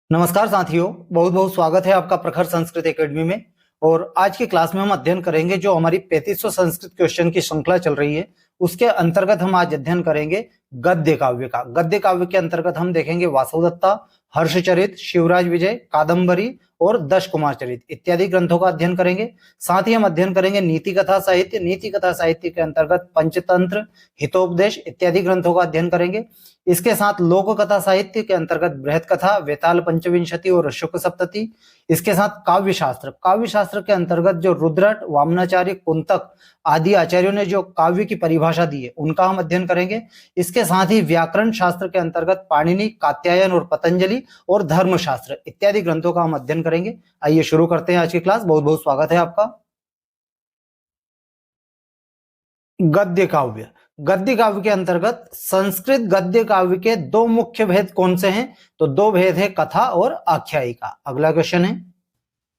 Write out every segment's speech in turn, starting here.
नमस्कार साथियों, बहुत बहुत स्वागत है आपका प्रखर संस्कृत एकेडमी में। और आज की क्लास में हम अध्ययन करेंगे जो हमारी 3500 संस्कृत क्वेश्चन की श्रृंखला चल रही है, उसके अंतर्गत हम आज अध्ययन करेंगे गद्य काव्य का। गद्य काव्य के अंतर्गत हम देखेंगे वासवदत्ता, हर्षचरित, शिवराज विजय, कादंबरी और दश कुमार चरित इत्यादि ग्रंथों का अध्ययन करेंगे। साथ ही हम अध्ययन करेंगे नीति कथा साहित्य। नीति कथा साहित्य के अंतर्गत पंचतंत्र, हितोपदेश इत्यादि ग्रंथों का अध्ययन करेंगे। इसके साथ लोक कथा साहित्य के अंतर्गत बृहत कथा, वेताल पंचविंशति और शुक सप्तति। इसके साथ काव्य शास्त्र के अंतर्गत जो रुद्रट, वामनाचार्य, कुंतक आदि आचार्यों ने जो काव्य की परिभाषा दी है उनका हम अध्ययन करेंगे। इसके साथ ही व्याकरण शास्त्र के अंतर्गत पाणिनि, कात्यायन और पतंजलि और धर्मशास्त्र इत्यादि ग्रंथों का हम अध्ययन करेंगे। आइए शुरू करते हैं आज की क्लास। बहुत बहुत स्वागत है आपका। गद्य काव्य के अंतर्गत संस्कृत गद्य काव्य के दो मुख्य भेद कौन से हैं? तो दो भेद है, कथा और आख्यायिका। अगला क्वेश्चन है,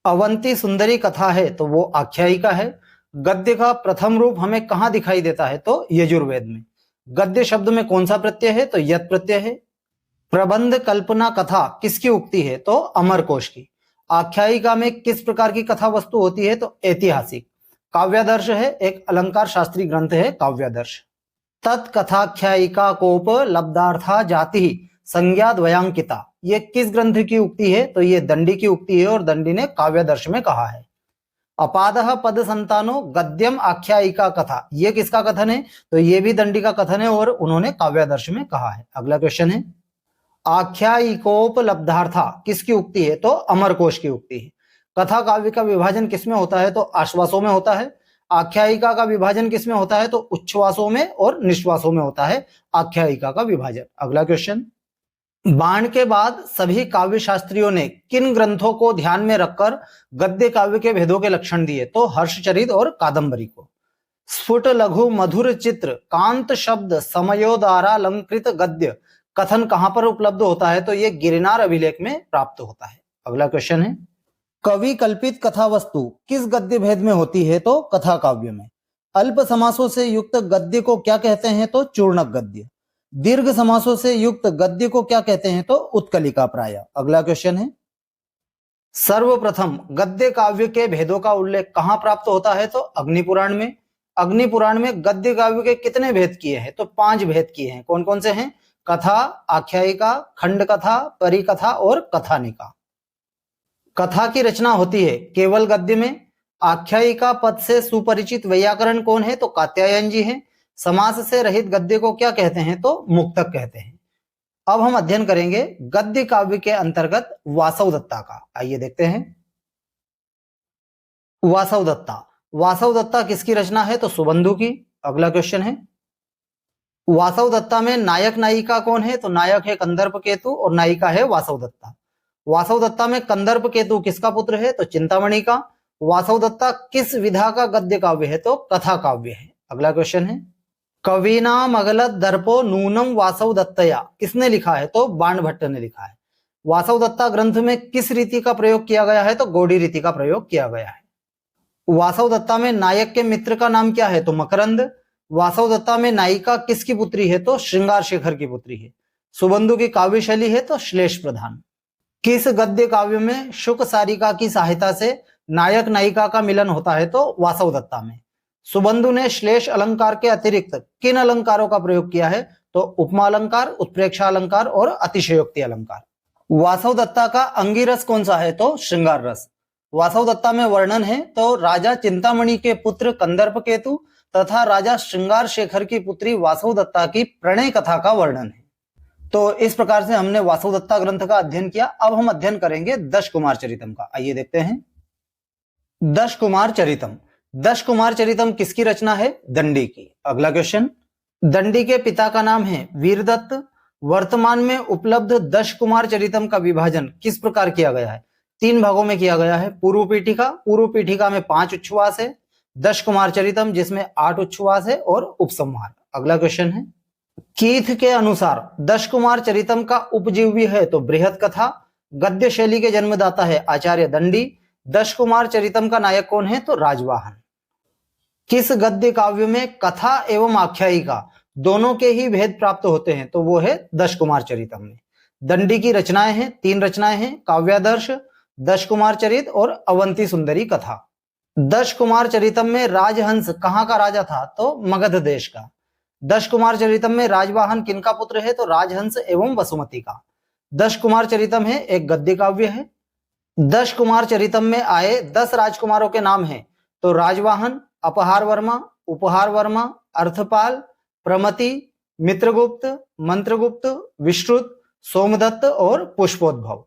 अवंती सुंदरी कथा है तो वो आख्यायिका है। गद्य का प्रथम रूप हमें कहां दिखाई देता है? तो यजुर्वेद में। गद्य शब्द में कौन सा प्रत्यय है? तो यत् प्रत्यय है। प्रबंध, कल्पना, कथा किसकी उक्ति है? तो अमरकोश की। आख्यायिका में किस प्रकार की कथा वस्तु होती है? तो ऐतिहासिक। काव्यादर्श है, एक अलंकार शास्त्री ग्रंथ है काव्यादर्श। तत्कथाख्यायिका कोप लब्धार्था जाति संज्ञा द्वयांकिता, ये किस ग्रंथ की उक्ति है? तो ये दंडी की उक्ति है और दंडी ने काव्यादर्श में कहा है। अपादः पद संतानो गद्यम आख्यायिका कथा, ये किसका कथन है? तो ये भी दंडी का कथन है और उन्होंने काव्यादर्श में कहा है। अगला क्वेश्चन है, आख्यायिकोपलब्धार्था किसकी उक्ति है? तो अमरकोश की उक्ति है। कथा काव्य का विभाजन किसमें होता है? तो आश्वासों में होता है। आख्यायिका का विभाजन किसमें होता है? तो उच्छ्वासों में और निश्वासों में होता है आख्यायिका का विभाजन। अगला क्वेश्चन, बाण के बाद सभी काव्य शास्त्रियों ने किन ग्रंथों को ध्यान में रखकर गद्य काव्य के भेदों के लक्षण दिए? तो हर्षचरित और कादंबरी को। स्फुट, लघु, मधुर चित्र, कांत शब्द, समयोदारालंकृत गद्य कथन कहां पर उपलब्ध होता है? तो ये गिरनार अभिलेख में प्राप्त होता है। अगला क्वेश्चन है, कवि कल्पित कथा वस्तु किस गद्य भेद में होती है? तो कथा काव्य में। अल्प समासों से युक्त गद्य को क्या कहते हैं? तो चूर्णक गद्य। दीर्घ समासों से युक्त गद्य को क्या कहते हैं? तो उत्कलिका प्राय। अगला क्वेश्चन है, सर्वप्रथम गद्य काव्य के भेदों का उल्लेख कहां प्राप्त होता है? तो अग्निपुराण में। अग्निपुराण में गद्य काव्य के कितने भेद किए हैं? तो 5 भेद किए हैं। कौन कौन से हैं? कथा, आख्यायिका, खंड कथा, परिकथा और कथानिका। कथा की रचना होती है केवल गद्य में। आख्यायिका पद से सुपरिचित वैयाकरण कौन है? तो कात्यायन जी हैं। समास से रहित गद्य को क्या कहते हैं? तो मुक्तक कहते हैं। अब हम अध्ययन करेंगे गद्य काव्य के अंतर्गत वासवदत्ता का। आइए देखते हैं। वासवदत्ता किसकी रचना है? तो सुबंधु की। अगला क्वेश्चन है, वासवदत्ता में नायक नायिका कौन है? तो नायक है कंदर्प केतु और नायिका है वासवदत्ता। वासवदत्ता में कंदर्प केतु किसका पुत्र है? तो चिंतामणि का। वासवदत्ता किस विधा का गद्य काव्य है? तो कथा काव्य है। अगला क्वेश्चन है, कवीनाम अगलत दर्पो नूनम वासवदत्तया किसने लिखा है? तो बाणभट्ट ने लिखा है। वासवदत्ता ग्रंथ में किस रीति का प्रयोग किया गया है? तो गौड़ी रीति का प्रयोग किया गया है। वासवदत्ता में नायक के मित्र का नाम क्या है? तो मकरंद। वासवदत्ता में नायिका किसकी पुत्री है? तो श्रृंगार शेखर की पुत्री है। सुबंधु की काव्य शैली है तो श्लेष प्रधान। किस गद्य काव्य में शुक सारिका की सहायता से नायक नायिका का मिलन होता है? तो वासवदत्ता में। सुबंधु ने श्लेष अलंकार के अतिरिक्त किन अलंकारों का प्रयोग किया है? तो उपमा अलंकार, उत्प्रेक्षा अलंकार और अतिशयोक्ति अलंकार। वासवदत्ता का अंगिरस कौन सा है? तो श्रृंगार रस। वासवदत्ता में वर्णन है तो राजा चिंतामणि के पुत्र कंदर्प केतु तथा राजा श्रृंगार शेखर की पुत्री वासवदत्ता की प्रणय कथा का वर्णन है। तो इस प्रकार से हमने वासवदत्ता ग्रंथ का अध्ययन किया। अब हम अध्ययन करेंगे दश कुमार चरितम का। आइए देखते हैं। दश कुमार चरितम किसकी रचना है? दंडी की। अगला क्वेश्चन, दंडी के पिता का नाम है वीरदत्त। वर्तमान में उपलब्ध दश कुमार चरितम का विभाजन किस प्रकार किया गया है? 3 भागों में किया गया है। पूर्व पीठिका में 5 उच्छ्वास है। दश कुमार चरितम जिसमें 8 उच्छ्वास है और उपसंहार। अगला क्वेश्चन है, कीथ के अनुसार दश कुमार चरितम का उपजीव्य है तो बृहत कथा। गद्य शैली के जन्मदाता है आचार्य दंडी। दश कुमार चरितम का नायक कौन है? तो राजवाहन। किस गद्य काव्य में कथा एवं आख्यायिका दोनों के ही भेद प्राप्त होते हैं? तो वो है दश कुमार चरितम में। दंडी की रचनाएं हैं, 3 रचनाएं हैं, काव्यादर्श, दश कुमार चरित और अवंती सुंदरी कथा। दश कुमार चरितम में राजहंस कहाँ का राजा था? तो मगध देश का। दश कुमार चरितम में राजवाहन किनका पुत्र है? तो राजहंस एवं वसुमती का। दश कुमार चरितम है एक गद्य काव्य है। दश कुमार चरितम में आए 10 राजकुमारों के नाम हैं तो राजवाहन, अपहार वर्मा, उपहार वर्मा, अर्थपाल, प्रमति, मित्रगुप्त, मंत्रगुप्त, विश्रुत, सोमदत्त और पुष्पोद्भव।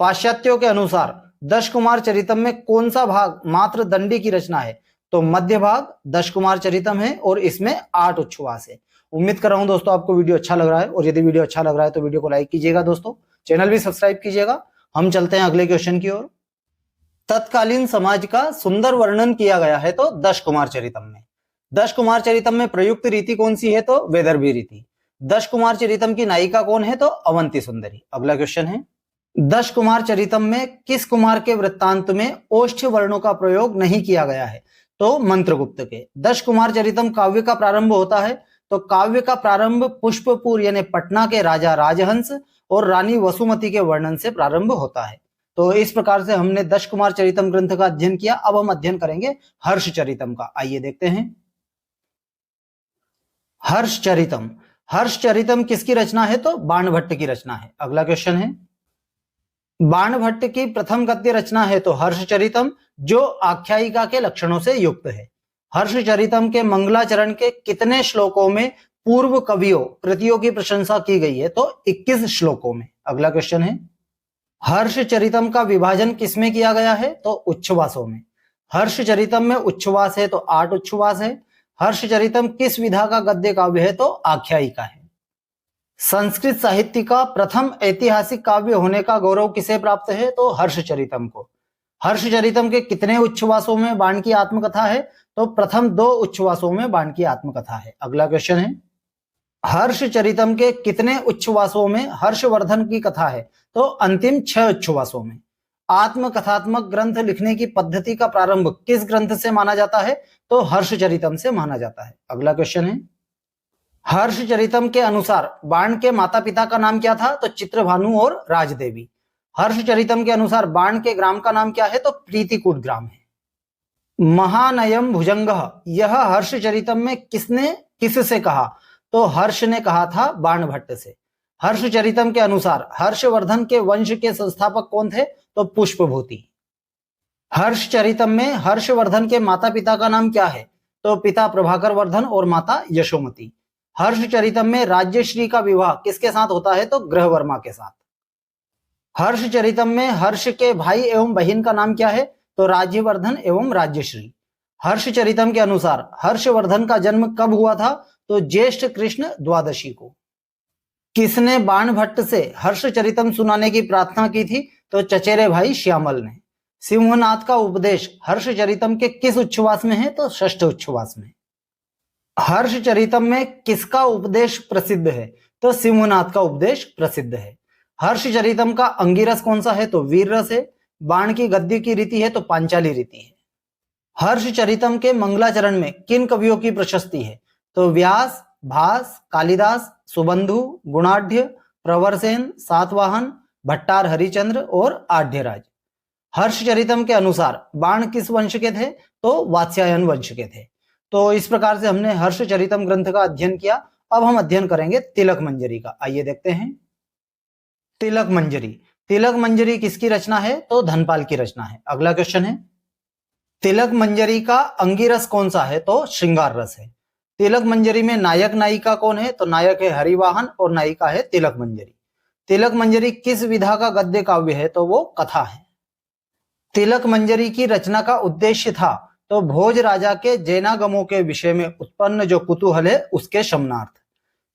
पाश्चात्यों के अनुसार दश कुमार चरितम में कौन सा भाग मात्र दंडी की रचना है? तो मध्य भाग दश कुमार चरितम है और इसमें 8 उच्छ्वास है। उम्मीद कर रहा हूं दोस्तों आपको वीडियो अच्छा लग रहा है, और यदि वीडियो अच्छा लग रहा है तो वीडियो को लाइक कीजिएगा दोस्तों, चैनल भी सब्सक्राइब कीजिएगा। हम चलते हैं अगले क्वेश्चन की ओर। तत्कालीन समाज का सुंदर वर्णन किया गया है तो दश कुमार चरितम में। दश कुमार चरितम में प्रयुक्त रीति कौन सी है? तो वैदर्भी रीति। दश कुमार चरितम की नायिका कौन है? तो अवंती सुंदरी। अगला क्वेश्चन है, दश कुमार चरितम में किस कुमार के वृत्तांत में ओष्ठ्य वर्णों का प्रयोग नहीं किया गया है? तो मंत्रगुप्त के। दश कुमार चरितम काव्य का प्रारंभ होता है तो काव्य का प्रारंभ पुष्पपुर यानी पटना के राजा राजहंस और रानी वसुमती के वर्णन से प्रारंभ होता है। तो इस प्रकार से हमने दश कुमार चरितम ग्रंथ का अध्ययन किया। अब हम अध्ययन करेंगे हर्ष चरितम का। आइए देखते हैं हर्ष चरितम। हर्ष चरितम किसकी रचना है? तो बाणभट्ट की रचना है। अगला क्वेश्चन है, बाणभट्ट की प्रथम गद्य रचना है तो हर्षचरितम, जो आख्यायिका के लक्षणों से युक्त है। हर्षचरितम के मंगलाचरण के कितने श्लोकों में पूर्व कवियों कृतियों की प्रशंसा की गई है? तो 21 श्लोकों में। अगला क्वेश्चन है, हर्षचरितम का विभाजन किसमें किया गया है? तो उच्छ्वासों में। हर्षचरितम में उच्छ्वास है तो 8 उच्छ्वास है। हर्षचरितम किस विधा का गद्य काव्य है? तो आख्यायिका है। संस्कृत साहित्य का प्रथम ऐतिहासिक काव्य होने का गौरव किसे प्राप्त है? तो हर्षचरितम को। हर्षचरितम के कितने उच्छ्वासों में बाण की आत्मकथा है? तो प्रथम 2 उच्छ्वासों में बाण की आत्मकथा है। अगला क्वेश्चन है, हर्षचरितम के कितने उच्छ्वासों में हर्षवर्धन की कथा है? तो अंतिम 6 उच्छ्वासों में। आत्मकथात्मक ग्रंथ लिखने की पद्धति का प्रारंभ किस ग्रंथ से माना जाता है? तो हर्षचरितम से माना जाता है। अगला क्वेश्चन है, हर्षचरितम के अनुसार बाण के माता पिता का नाम क्या था? तो चित्रभानु और राजदेवी। हर्षचरितम के अनुसार बाण के ग्राम का नाम क्या है? तो प्रीतिकूट ग्राम है। महानयम भुजंग, यह हर्षचरितम में किसने किससे कहा? तो हर्ष ने कहा था बाणभट्ट से। हर्षचरितम के अनुसार हर्षवर्धन के वंश के संस्थापक कौन थे? तो पुष्पभूति। हर्षचरितम में हर्षवर्धन के माता पिता का नाम क्या है? तो पिता प्रभाकर वर्धन और माता यशोमती। हर्षचरितम में राज्यश्री का विवाह किसके साथ होता है? तो ग्रहवर्मा के साथ। हर्षचरितम में हर्ष के भाई एवं बहन का नाम क्या है? तो राज्यवर्धन एवं राज्यश्री। हर्षचरितम के अनुसार हर्षवर्धन का जन्म कब हुआ था? तो ज्येष्ठ कृष्ण द्वादशी को। किसने बाणभट्ट से हर्षचरितम सुनाने की प्रार्थना की थी? तो चचेरे भाई श्यामल ने। सिंहनाथ का उपदेश हर्षचरितम के किस उच्छ्वास में है? तो षष्ठ उच्छ्वास में। हर्षचरितम में किसका उपदेश प्रसिद्ध है? तो सिंहनाथ का उपदेश प्रसिद्ध है। हर्षचरितम का अंगिरस कौन सा है? तो वीर रस है। बाण की गद्य की रीति है तो पांचाली रीति है। हर्षचरितम के मंगलाचरण में किन कवियों की प्रशस्ति है? तो व्यास, भास, कालिदास, सुबंधु, गुणाढ़, प्रवरसेन, सातवाहन, भट्टार हरिचंद्र और आढ्यराज। हर्षचरितम के अनुसार बाण किस वंश के थे? तो वात्स्यायन वंश के थे। तो इस प्रकार से हमने हर्षचरितम ग्रंथ का अध्ययन किया। अब हम अध्ययन करेंगे तिलक मंजरी का। आइए देखते हैं तिलक मंजरी। तिलक मंजरी किसकी रचना है? तो धनपाल की रचना है। अगला क्वेश्चन है, तिलक मंजरी का अंगिरस कौन सा है? तो श्रृंगार रस है। तिलक मंजरी में नायक नायिका कौन है? तो नायक है हरिवाहन और नायिका है तिलक मंजरी। तिलक मंजरी किस विधा का गद्य काव्य है? तो वो कथा है। तिलक मंजरी की रचना का उद्देश्य था तो भोज राजा के जैनागमों के विषय में उत्पन्न जो कुतूहल है उसके शमनार्थ।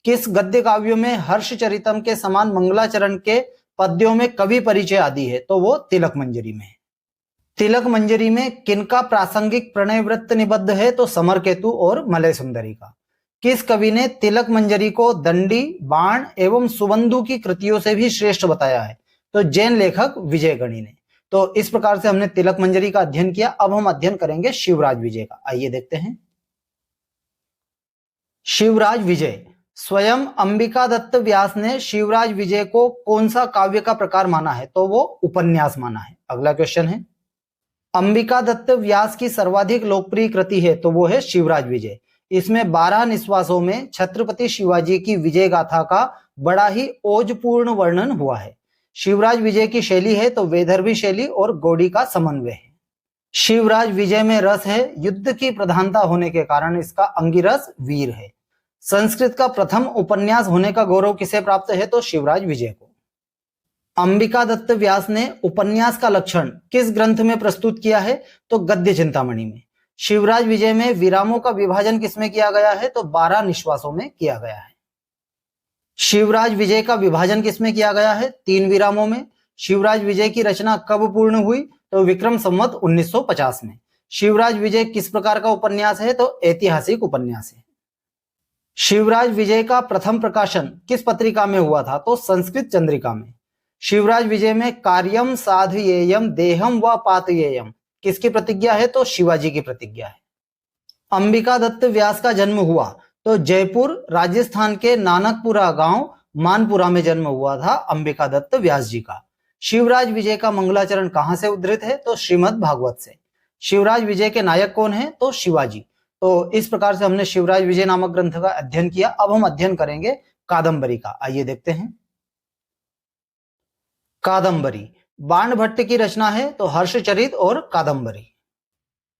किस गद्य काव्यों में हर्षचरितम के समान मंगलाचरण के पद्यों में कवि परिचय आदि है? तो वो तिलक मंजरी में। तिलक मंजरी में किनका प्रासंगिक प्रणय वृत्त निबद्ध है? तो समरकेतु और मलय सुंदरी का। किस कवि ने तिलक मंजरी को दंडी, बाण एवं सुबंधु की कृतियों से भी श्रेष्ठ बताया है? तो जैन लेखक विजय गणी ने। तो इस प्रकार से हमने तिलक मंजरी का अध्ययन किया। अब हम अध्ययन करेंगे शिवराज विजय का। आइए देखते हैं शिवराज विजय। स्वयं अंबिका दत्त व्यास ने शिवराज विजय को कौन सा काव्य का प्रकार माना है? तो वो उपन्यास माना है। अगला क्वेश्चन है, अंबिका दत्त व्यास की सर्वाधिक लोकप्रिय कृति है तो वो है शिवराज विजय। इसमें 12 निश्वासों में छत्रपति शिवाजी की विजय गाथा का बड़ा ही ओजपूर्ण वर्णन हुआ है। शिवराज विजय की शैली है तो वैदर्भी शैली और गौड़ी का समन्वय है। शिवराज विजय में रस है, युद्ध की प्रधानता होने के कारण इसका अंगिरस वीर है। संस्कृत का प्रथम उपन्यास होने का गौरव किसे प्राप्त है? तो शिवराज विजय को। अंबिका दत्त व्यास ने उपन्यास का लक्षण किस ग्रंथ में प्रस्तुत किया है? तो गद्य चिंतामणि में। शिवराज विजय में विरामों का विभाजन किसमें किया गया है? तो 12 निश्वासों में किया गया है। शिवराज विजय का विभाजन किसमें किया गया है? 3 विरामों में। शिवराज विजय की रचना कब पूर्ण हुई? तो विक्रम संवत 1950 में। शिवराज विजय किस प्रकार का उपन्यास है? तो ऐतिहासिक उपन्यास है। शिवराज विजय का प्रथम प्रकाशन किस पत्रिका में हुआ था? तो संस्कृत चंद्रिका में। शिवराज विजय में कार्यम साधयेयम देहम व पातयेयम किसकी प्रतिज्ञा है? तो शिवाजी की प्रतिज्ञा है। अंबिका दत्त व्यास का जन्म हुआ तो जयपुर राजस्थान के नानकपुरा गांव मानपुरा में जन्म हुआ था अंबिका दत्त व्यास जी का। शिवराज विजय का मंगलाचरण कहां से उद्धृत है? तो श्रीमद् भागवत से। शिवराज विजय के नायक कौन है? तो शिवाजी। तो इस प्रकार से हमने शिवराज विजय नामक ग्रंथ का अध्ययन किया। अब हम अध्ययन करेंगे कादंबरी का। आइए देखते हैं। कादंबरी बाण भट्ट की रचना है तो हर्षचरित और कादंबरी।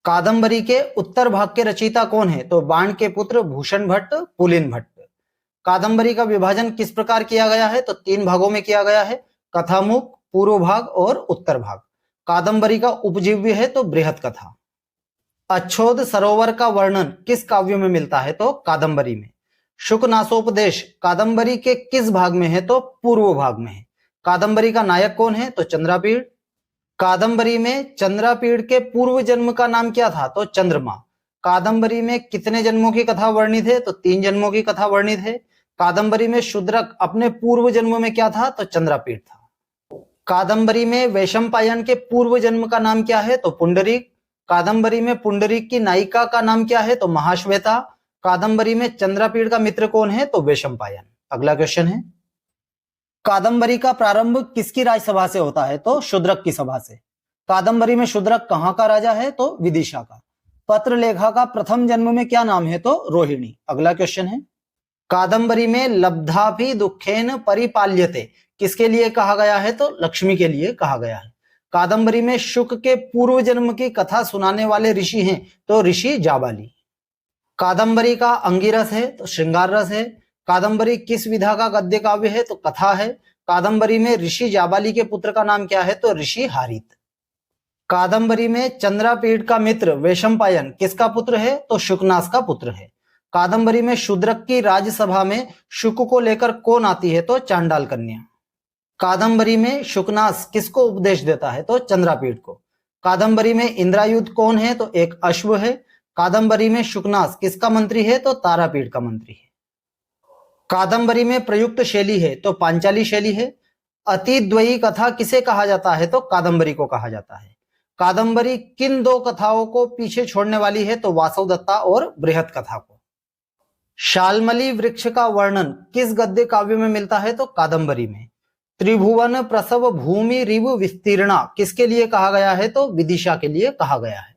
कादंबरी के उत्तर भाग के रचयिता कौन है? तो बाण के पुत्र भूषण भट्ट, पुलिन भट्ट। कादंबरी का विभाजन किस प्रकार किया गया है? तो 3 भागों में किया गया है, कथामुख, पूर्व भाग और उत्तर भाग। कादंबरी का उपजीव्य है तो बृहत कथा। अच्छोद सरोवर का वर्णन किस काव्य में मिलता है? तो कादंबरी में। शुकनासोपदेश कादंबरी के किस भाग में है? तो पूर्व भाग में है। कादंबरी का नायक कौन है? तो चंद्रापीड़। कादंबरी में चंद्रापीड़ के पूर्व जन्म का नाम क्या था? तो चंद्रमा। कादंबरी में कितने जन्मों की कथा वर्णित है? तो 3 जन्मों की कथा वर्णित है। कादंबरी में शूद्रक अपने पूर्व जन्म में क्या था? तो चंद्रापीड़ था। कादंबरी में वैशंपायन के पूर्व जन्म का नाम क्या है? तो पुंडरीक। कादंबरी में पुंडरीक की नायिका का नाम क्या है? तो महाश्वेता। कादंबरी में चंद्रापीड़ का मित्र कौन है? तो वैशंपायन। अगला क्वेश्चन है, कादंबरी का प्रारंभ किसकी राजसभा से होता है? तो शूद्रक की सभा से। कादंबरी में शूद्रक कहां का राजा है? तो विदिशा का। पत्र लेखा का प्रथम जन्म में क्या नाम है? तो रोहिणी। अगला क्वेश्चन है, कादंबरी में लब्धापि दुखेन परिपाल्यते किसके लिए कहा गया है? तो लक्ष्मी के लिए कहा गया है। कादंबरी में शुक के पूर्व जन्म की कथा सुनाने वाले ऋषि हैं तो ऋषि जाबाली। कादंबरी का अंगिरस है तो श्रृंगार रस है। कादंबरी किस विधा का गद्य काव्य है? तो कथा है। कादंबरी में ऋषि जाबाली के पुत्र का नाम क्या है? तो ऋषि हारित। कादंबरी में चंद्रापीड़ का मित्र वैशंपायन किसका पुत्र है? तो शुकनास का पुत्र है। कादंबरी में शूद्रक की राजसभा में शुक को लेकर कौन आती है? तो चांडाल कन्या। कादंबरी में शुकनास किसको उपदेश देता है? तो चंद्रापीड़ को। कादंबरी में इंद्रायुध कौन है? तो एक अश्व है। कादंबरी में शुकनास किसका मंत्री है? तो तारापीड़ का मंत्री है। कादंबरी में प्रयुक्त शैली है तो पांचाली शैली है। अतिद्वयी कथा किसे कहा जाता है? तो कादंबरी को कहा जाता है। कादंबरी किन 2 कथाओं को पीछे छोड़ने वाली है? तो वासवदत्ता और बृहत कथा को। शाल्मली वृक्ष का वर्णन किस गद्य काव्य में मिलता है? तो कादंबरी में। त्रिभुवन प्रसव भूमि रिव विस्तीर्णा किसके लिए कहा गया है? तो विदिशा के लिए कहा गया है।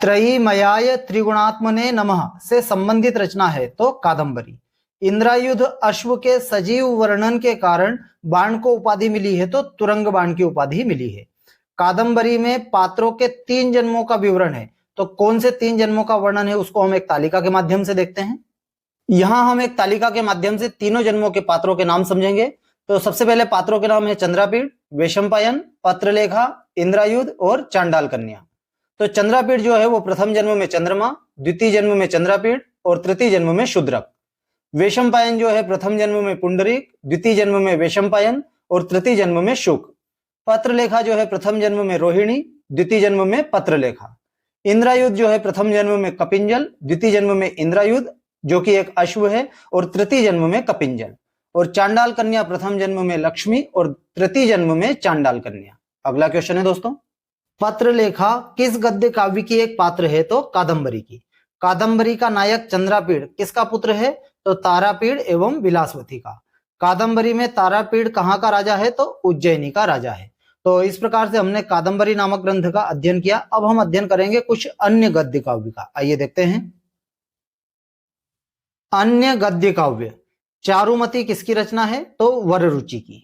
त्रयीमयाय त्रिगुणात्मने नमः से संबंधित रचना है तो कादंबरी। इंद्रायुध अश्व के सजीव वर्णन के कारण बाण को उपाधि मिली है तो तुरंग बाण की उपाधि मिली है। कादंबरी में पात्रों के 3 जन्मों का विवरण है तो कौन से 3 जन्मों का वर्णन है उसको हम एक तालिका के माध्यम से देखते हैं। यहां हम एक तालिका के माध्यम से तीनों जन्मों के पात्रों के नाम समझेंगे। तो सबसे पहले पात्रों के नाम है चंद्रापीड़, वैशंपायन, पत्रलेखा, इंद्रायुध और चांडाल कन्या। तो चंद्रापीड़ जो है वो प्रथम जन्म में चंद्रमा, द्वितीय जन्म में चंद्रापीड़ और तृतीय जन्म में शूद्रक। वैशंपायन जो है प्रथम जन्म में पुंडरीक, द्वितीय जन्म में वैशंपायन और तृतीय जन्म में शुक। पत्रलेखा जो है प्रथम जन्म में रोहिणी, द्वितीय जन्म में पत्रलेखा। इंद्रायुध जो है प्रथम जन्म में कपिंजल, द्वितीय जन्म में इंद्रायुध जो कि एक अश्व है और तृतीय जन्म में कपिंजल। और चांडाल कन्या प्रथम जन्म में लक्ष्मी और तृतीय जन्म में चांडाल कन्या। अगला क्वेश्चन है दोस्तों, पत्रलेखा किस गद्य काव्य की एक पात्र है? तो कादंबरी की। कादंबरी का नायक चंद्रापीड़ किसका पुत्र है? तो तारापीड़ एवं विलासवती का। कादंबरी में तारापीड़ कहाँ का राजा है? तो उज्जैनी का राजा है। तो इस प्रकार से हमने कादंबरी नामक ग्रंथ का अध्ययन किया। अब हम अध्ययन करेंगे कुछ अन्य गद्य काव्य का। आइए देखते हैं। अन्य गद्य काव्य। चारुमती किसकी रचना है? तो वररुचि की।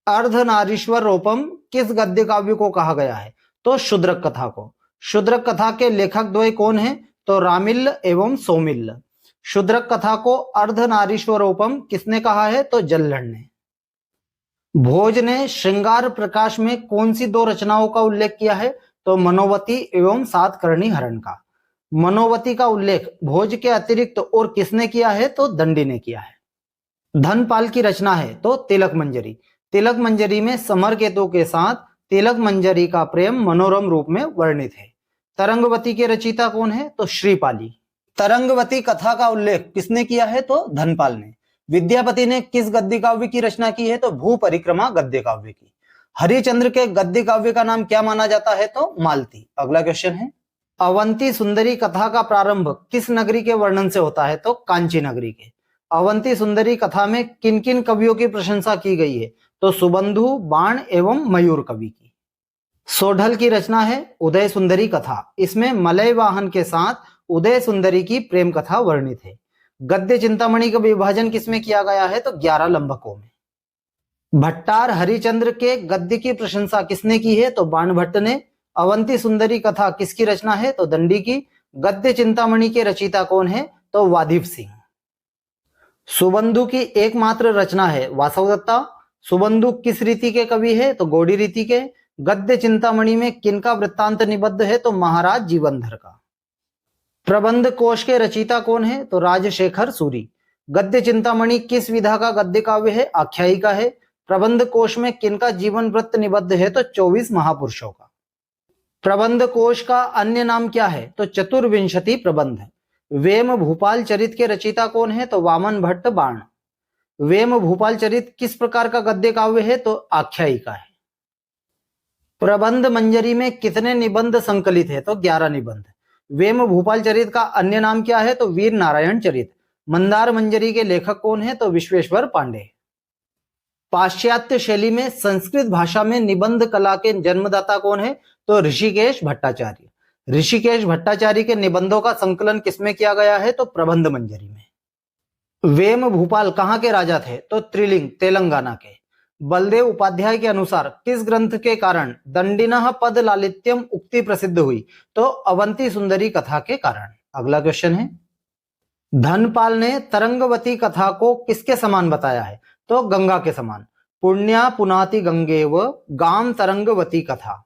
अर्धनारीश्वर रूपम किस गद्य काव्य को कहा गया है? तो शूद्रक कथा को। शूद्रक कथा के लेखक द्वय कौन है? तो रामिल्ल एवं सौमिल्ल। शूद्रक कथा को अर्धनारीश्वरोपम किसने कहा है? तो जल्लड़ ने। भोज ने श्रृंगार प्रकाश में कौन सी दो रचनाओं का उल्लेख किया है? तो मनोवती एवं सातकर्णी हरण का। मनोवती का उल्लेख भोज के अतिरिक्त और किसने किया है? तो दंडी ने किया है। धनपाल की रचना है तो तिलक मंजरी। तिलक मंजरी में समरकेतु के साथ तिलक मंजरी का प्रेम मनोरम रूप में वर्णित है। तरंगवती के रचयिता कौन है? तो श्रीपाली। तरंगवती कथा का उल्लेख किसने किया है? तो धनपाल ने। विद्यापति ने किस गद्य काव्य की रचना की है? तो भू परिक्रमा गद्य काव्य की। हरिश्चंद्र के गद्य काव्य का नाम क्या माना जाता है? तो मालती। अगला क्वेश्चन है, अवंती सुंदरी कथा का प्रारंभ किस नगरी के वर्णन से होता है? तो कांची नगरी के। अवंती सुंदरी कथा में किन किन कवियों की प्रशंसा की गई है? तो सुबंधु, बाण एवं मयूर कवि की। सोढल की रचना है उदय सुंदरी कथा। इसमें मलय वाहन के साथ उदय सुंदरी की प्रेम कथा वर्णित है। गद्य चिंतामणि का विभाजन किसमें किया गया है? तो 11 लंबकों में। भट्टार हरिश्चंद्र के गद्य की प्रशंसा किसने की है? तो बाणभट्ट ने। अवंती सुंदरी कथा किसकी रचना है? तो दंडी की। गद्य चिंतामणि के रचयिता कौन है? तो वादीप सिंह। सुबंधु की एकमात्र रचना है वासवदत्ता। सुबंधु किस रीति के कवि है? तो गौड़ी रीति के। गद्य चिंतामणि में किनका वृत्तांत निबद्ध है? तो महाराज जीवनधर का। प्रबंध कोश के रचयिता कौन है? तो राजशेखर सूरी। गद्य चिंतामणि किस विधा का गद्य काव्य है? आख्यायिका है। प्रबंध कोश में किनका जीवन वृत्त निबद्ध है? तो 24 महापुरुषों का। प्रबंध कोश का अन्य नाम क्या है? तो चतुर्विंशति प्रबंध। वेम भूपाल चरित के रचयिता कौन है? तो वामन भट्ट बाण। वेम भूपाल चरित किस प्रकार का गद्य काव्य है? तो आख्यायिका है। प्रबंध मंजरी में कितने निबंध संकलित है? तो 11 निबंध। वेम भूपाल चरित का अन्य नाम क्या है? तो वीर नारायण चरित। मंदार मंजरी के लेखक कौन है? तो विश्वेश्वर पांडे। पाश्चात्य शैली में संस्कृत भाषा में निबंध कला के जन्मदाता कौन है? तो ऋषिकेश भट्टाचार्य। ऋषिकेश भट्टाचार्य के निबंधों का संकलन किसमें किया गया है? तो प्रबंध मंजरी में। वेम भूपाल कहाँ के राजा थे? तो त्रिलिंग, तेलंगाना के। बलदेव उपाध्याय के अनुसार किस ग्रंथ के कारण दंडिनः पद लालित्यम उक्ति प्रसिद्ध हुई? तो अवंती सुंदरी कथा के कारण। अगला क्वेश्चन है, धनपाल ने तरंगवती कथा को किसके समान बताया है? तो गंगा के समान। पुण्या पुनाति गंगेव गाम तरंगवती कथा।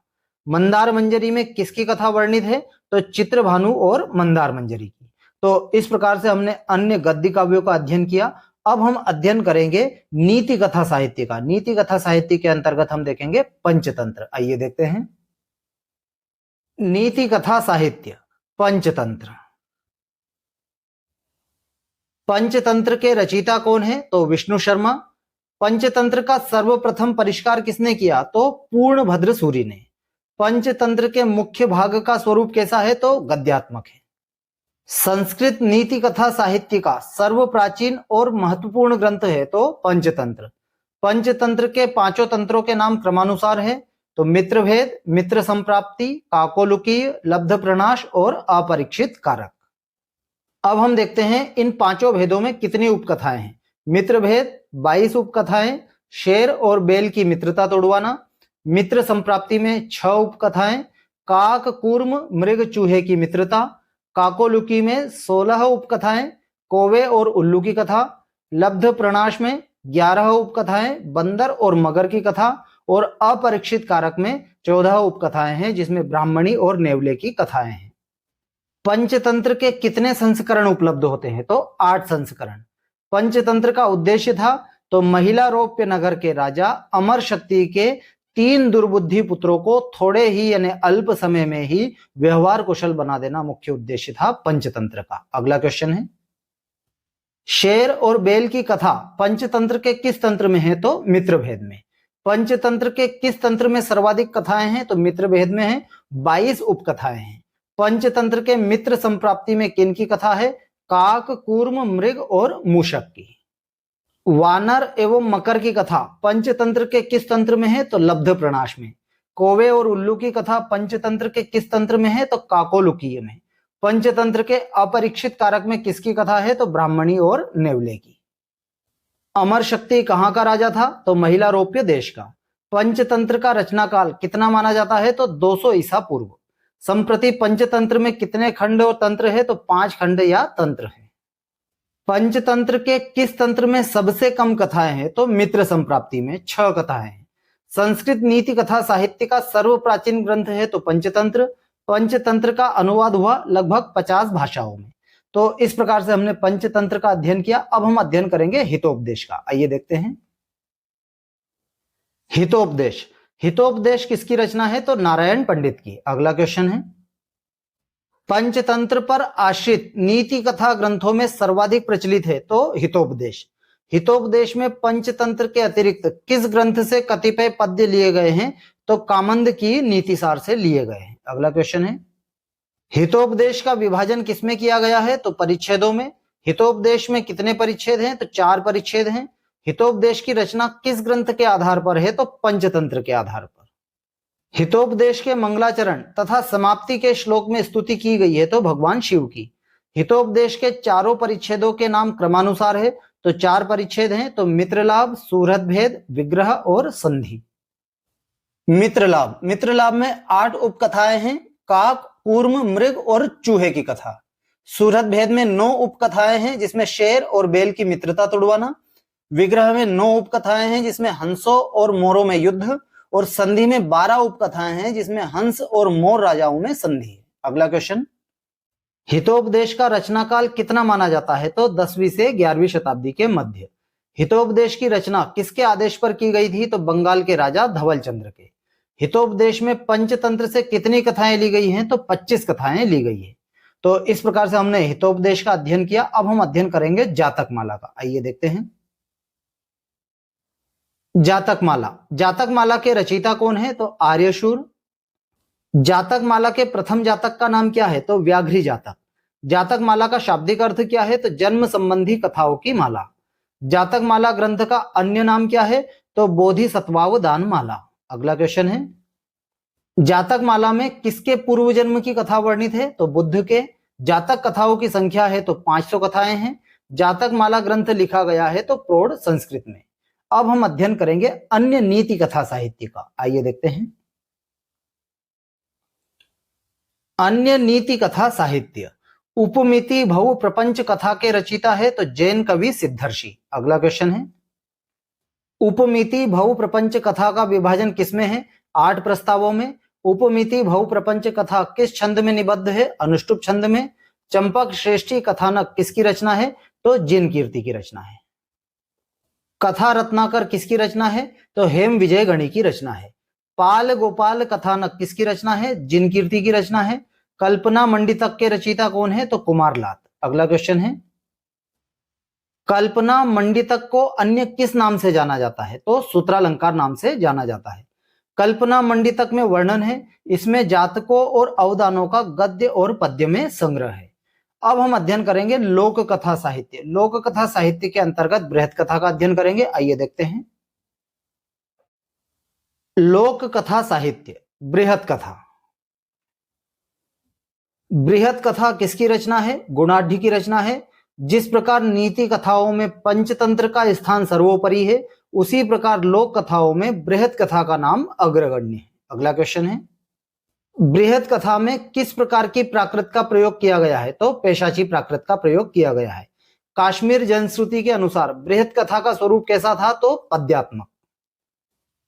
मंदार मंजरी में किसकी कथा वर्णित है? तो चित्रभानु और मंदार मंजरी की। तो इस प्रकार से हमने अन्य गद्य काव्यों का अध्ययन किया। अब हम अध्ययन करेंगे नीति कथा साहित्य का। नीति कथा साहित्य के अंतर्गत हम देखेंगे पंचतंत्र। आइए देखते हैं नीति कथा साहित्य पंचतंत्र। पंचतंत्र के रचयिता कौन है? तो विष्णु शर्मा। पंचतंत्र का सर्वप्रथम परिष्कार किसने किया? तो पूर्णभद्र सूरी ने। पंचतंत्र के मुख्य भाग का स्वरूप कैसा है? तो गद्यात्मक है। संस्कृत नीति कथा साहित्य का सर्व प्राचीन और महत्वपूर्ण ग्रंथ है तो पंचतंत्र। पंचतंत्र के पांचों तंत्रों के नाम क्रमानुसार है तो मित्रभेद, मित्र संप्राप्ति, काकोलुकीय, लब्ध प्रणाश और अपरीक्षित कारक। अब हम देखते हैं इन पांचों भेदों में कितनी उपकथाएं हैं। मित्रभेद 22 उपकथाएं, शेर और बेल की मित्रता तोड़वाना। मित्र संप्राप्ति में 6 उपकथाएं, काक कूर्म मृग चूहे की मित्रता। काकोलुकी में 16 उपकथाएं, कौवे और उल्लू की कथा। लब्ध प्रणाश में 11 उपकथाएं, बंदर और मगर की कथा। और अपरीक्षित कारक में 14 उपकथाएं हैं जिसमें ब्राह्मणी और नेवले की कथाएं हैं। पंचतंत्र के कितने संस्करण उपलब्ध होते हैं? तो 8 संस्करण। पंचतंत्र का उद्देश्य था तो महिला रौप्य नगर के राजा अमर शक्ति के 3 दुर्बुद्धि पुत्रों को थोड़े ही यानी अल्प समय में ही व्यवहार कुशल बना देना मुख्य उद्देश्य था पंचतंत्र का। अगला क्वेश्चन है, शेर और बेल की कथा पंचतंत्र के किस तंत्र में है? तो मित्रभेद में। पंचतंत्र के किस तंत्र में सर्वाधिक कथाएं हैं? तो मित्रभेद में है, 22 उपकथाएं हैं। पंचतंत्र के मित्र संप्राप्ति में किन की कथा है? काक, कूर्म, मृग और मूषक की। वानर एवं मकर की कथा पंचतंत्र के किस तंत्र में है? तो लब्ध प्रणाश में। कौवे और उल्लू की कथा पंचतंत्र के किस तंत्र में है? तो काकोलुकीय में। पंचतंत्र के अपरीक्षित कारक में किसकी कथा है? तो ब्राह्मणी और नेवले की। अमर शक्ति कहां का राजा था? तो महिला रोप्य देश का। पंचतंत्र का रचना काल कितना माना जाता है? तो 200 ईसा पूर्व। संप्रति पंचतंत्र में कितने खंड और तंत्र है? तो 5 खंड या तंत्र है। पंचतंत्र के किस तंत्र में सबसे कम कथाएं हैं? तो मित्र संप्राप्ति में 6 कथाएं हैं। संस्कृत नीति कथा साहित्य का सर्व प्राचीन ग्रंथ है तो पंचतंत्र। पंचतंत्र का अनुवाद हुआ लगभग 50 भाषाओं में। तो इस प्रकार से हमने पंचतंत्र का अध्ययन किया। अब हम अध्ययन करेंगे हितोपदेश का। आइए देखते हैं। हितोपदेश। हितोपदेश किसकी रचना है? तो नारायण पंडित की। अगला क्वेश्चन है, पंचतंत्र पर आश्रित नीति कथा ग्रंथों में सर्वाधिक प्रचलित है तो हितोपदेश। हितोपदेश में पंचतंत्र के अतिरिक्त किस ग्रंथ से कतिपय पद्य लिए गए हैं? तो कामंद की नीतिसार से लिए गए हैं। अगला क्वेश्चन है, हितोपदेश का विभाजन किसमें किया गया है? तो परिच्छेदों में। हितोपदेश में कितने परिच्छेद हैं? तो 4 परिच्छेद हैं। हितोपदेश की रचना किस ग्रंथ के आधार पर है? तो पंचतंत्र के आधार पर। हितोपदेश के मंगलाचरण तथा समाप्ति के श्लोक में स्तुति की गई है तो भगवान शिव की। हितोपदेश के चारों परिच्छेदों के नाम क्रमानुसार है तो 4 परिच्छेद हैं तो मित्रलाभ, सूरत भेद, विग्रह और संधि। मित्रलाभ। मित्रलाभ में 8 उपकथाएं हैं, काक, कूर्म, मृग और चूहे की कथा। सूरत भेद में 9 उपकथाएं हैं जिसमें शेर और बैल की मित्रता तुड़वाना। विग्रह में 9 उपकथाएं हैं जिसमें हंसों और मोरों में युद्ध। और संधि में 12 उपकथाएं हैं जिसमें हंस और मोर राजाओं में संधि है। अगला क्वेश्चन, हितोपदेश का रचना काल कितना माना जाता है? तो 10वीं से 11वीं शताब्दी के मध्य। हितोपदेश की रचना किसके आदेश पर की गई थी? तो बंगाल के राजा धवल चंद्र के। हितोपदेश में पंचतंत्र से कितनी कथाएं ली गई हैं? तो 25 कथाएं ली गई है। तो इस प्रकार से हमने हितोपदेश का अध्ययन किया। अब हम अध्ययन करेंगे जातक माला का। आइए देखते हैं। जातक माला। जातक माला के रचयिता कौन है? तो आर्यशूर। जातक माला के प्रथम जातक का नाम क्या है? तो व्याघ्री जातक। जातक माला का शाब्दिक अर्थ क्या है? तो जन्म संबंधी कथाओं की माला। जातक माला ग्रंथ का अन्य नाम क्या है? तो बोधिसत्वावदान माला। अगला क्वेश्चन है, जातक माला में किसके पूर्व जन्म की कथा वर्णित है? तो बुद्ध के। जातक कथाओं की संख्या है तो 500 कथाएं हैं। जातक माला ग्रंथ लिखा गया है तो प्रौढ़ संस्कृत में। अब हम अध्ययन करेंगे अन्य नीति कथा साहित्य का। आइए देखते हैं। अन्य नीति कथा साहित्य। उपमिति भव प्रपंच कथा के रचयिता है तो जैन कवि सिद्धर्षि। अगला क्वेश्चन है, उपमिति भव प्रपंच कथा का विभाजन किसमें है? 8 प्रस्तावों में। उपमिति भव प्रपंच कथा किस छंद में निबद्ध है? अनुष्टुप छंद में। चंपक श्रेष्ठी कथानक किसकी रचना है? तो जिन कीर्ति की रचना है। कथा रत्नाकर किसकी रचना है? तो हेम विजय गणी की रचना है। पाल गोपाल कथानक किसकी रचना है? जिन कीर्ति की रचना है। कल्पना मंडितक के रचयिता कौन है? तो कुमार लात। अगला क्वेश्चन है, कल्पना मंडितक को अन्य किस नाम से जाना जाता है? तो सूत्रालंकार नाम से जाना जाता है। कल्पना मंडितक में वर्णन है, इसमें जातकों और अवदानों का गद्य और पद्य में संग्रह है। अब हम अध्ययन करेंगे लोक कथा साहित्य। लोक कथा साहित्य के अंतर्गत बृहत कथा का अध्ययन करेंगे। आइए देखते हैं। लोक कथा साहित्य। बृहत कथा। बृहत कथा किसकी रचना है? गुणाढ़ी की रचना है। जिस प्रकार नीति कथाओं में पंचतंत्र का स्थान सर्वोपरि है, उसी प्रकार लोक कथाओं में बृहत कथा का नाम अग्रगण्य है। अगला क्वेश्चन है, बृहत कथा में किस प्रकार की प्राकृत का प्रयोग किया गया है? तो पेशाची प्राकृत का प्रयोग किया गया है। काश्मीर जनश्रुति के अनुसार बृहत कथा का स्वरूप कैसा था? तो पद्यात्मक।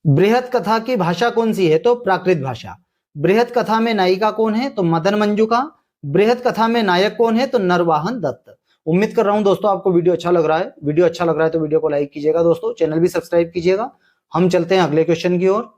बृहत कथा की भाषा कौन सी है? तो प्राकृत भाषा। बृहत कथा में नायिका कौन है? तो मदन मंजुका। बृहत कथा में नायक कौन है? तो नरवाहन दत्त। उम्मीद कर रहा हूं दोस्तों आपको वीडियो अच्छा लग रहा है। वीडियो अच्छा लग रहा है तो वीडियो को लाइक कीजिएगा दोस्तों, चैनल भी सब्सक्राइब कीजिएगा। हम चलते हैं अगले क्वेश्चन की ओर।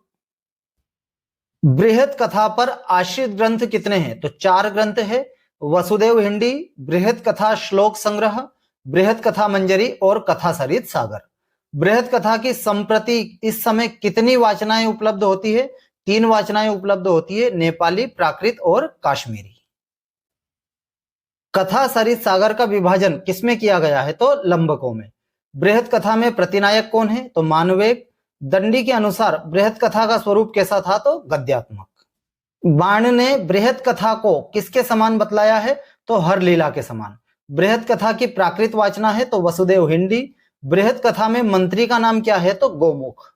बृहत कथा पर आश्रित ग्रंथ कितने हैं? तो 4 ग्रंथ है। वसुदेव हिंडी, बृहत कथा श्लोक संग्रह, बृहत कथा मंजरी और कथा सरित सागर। बृहत कथा की संप्रति इस समय कितनी वाचनाएं उपलब्ध होती है? 3 वाचनाएं उपलब्ध होती है, नेपाली, प्राकृत और काश्मीरी। कथा सरित सागर का विभाजन किसमें किया गया है? तो लंबकों में। बृहत कथा में प्रतिनायक कौन है? तो मानवेग। दंडी के अनुसार बृहत कथा का स्वरूप कैसा था? तो गद्यात्मक। बाण ने बृहत कथा को किसके समान बतलाया है? तो हर लीला के समान। बृहत कथा की प्राकृत वाचना है तो वसुदेव हिंडी। बृहत कथा में मंत्री का नाम क्या है? तो गोमुख।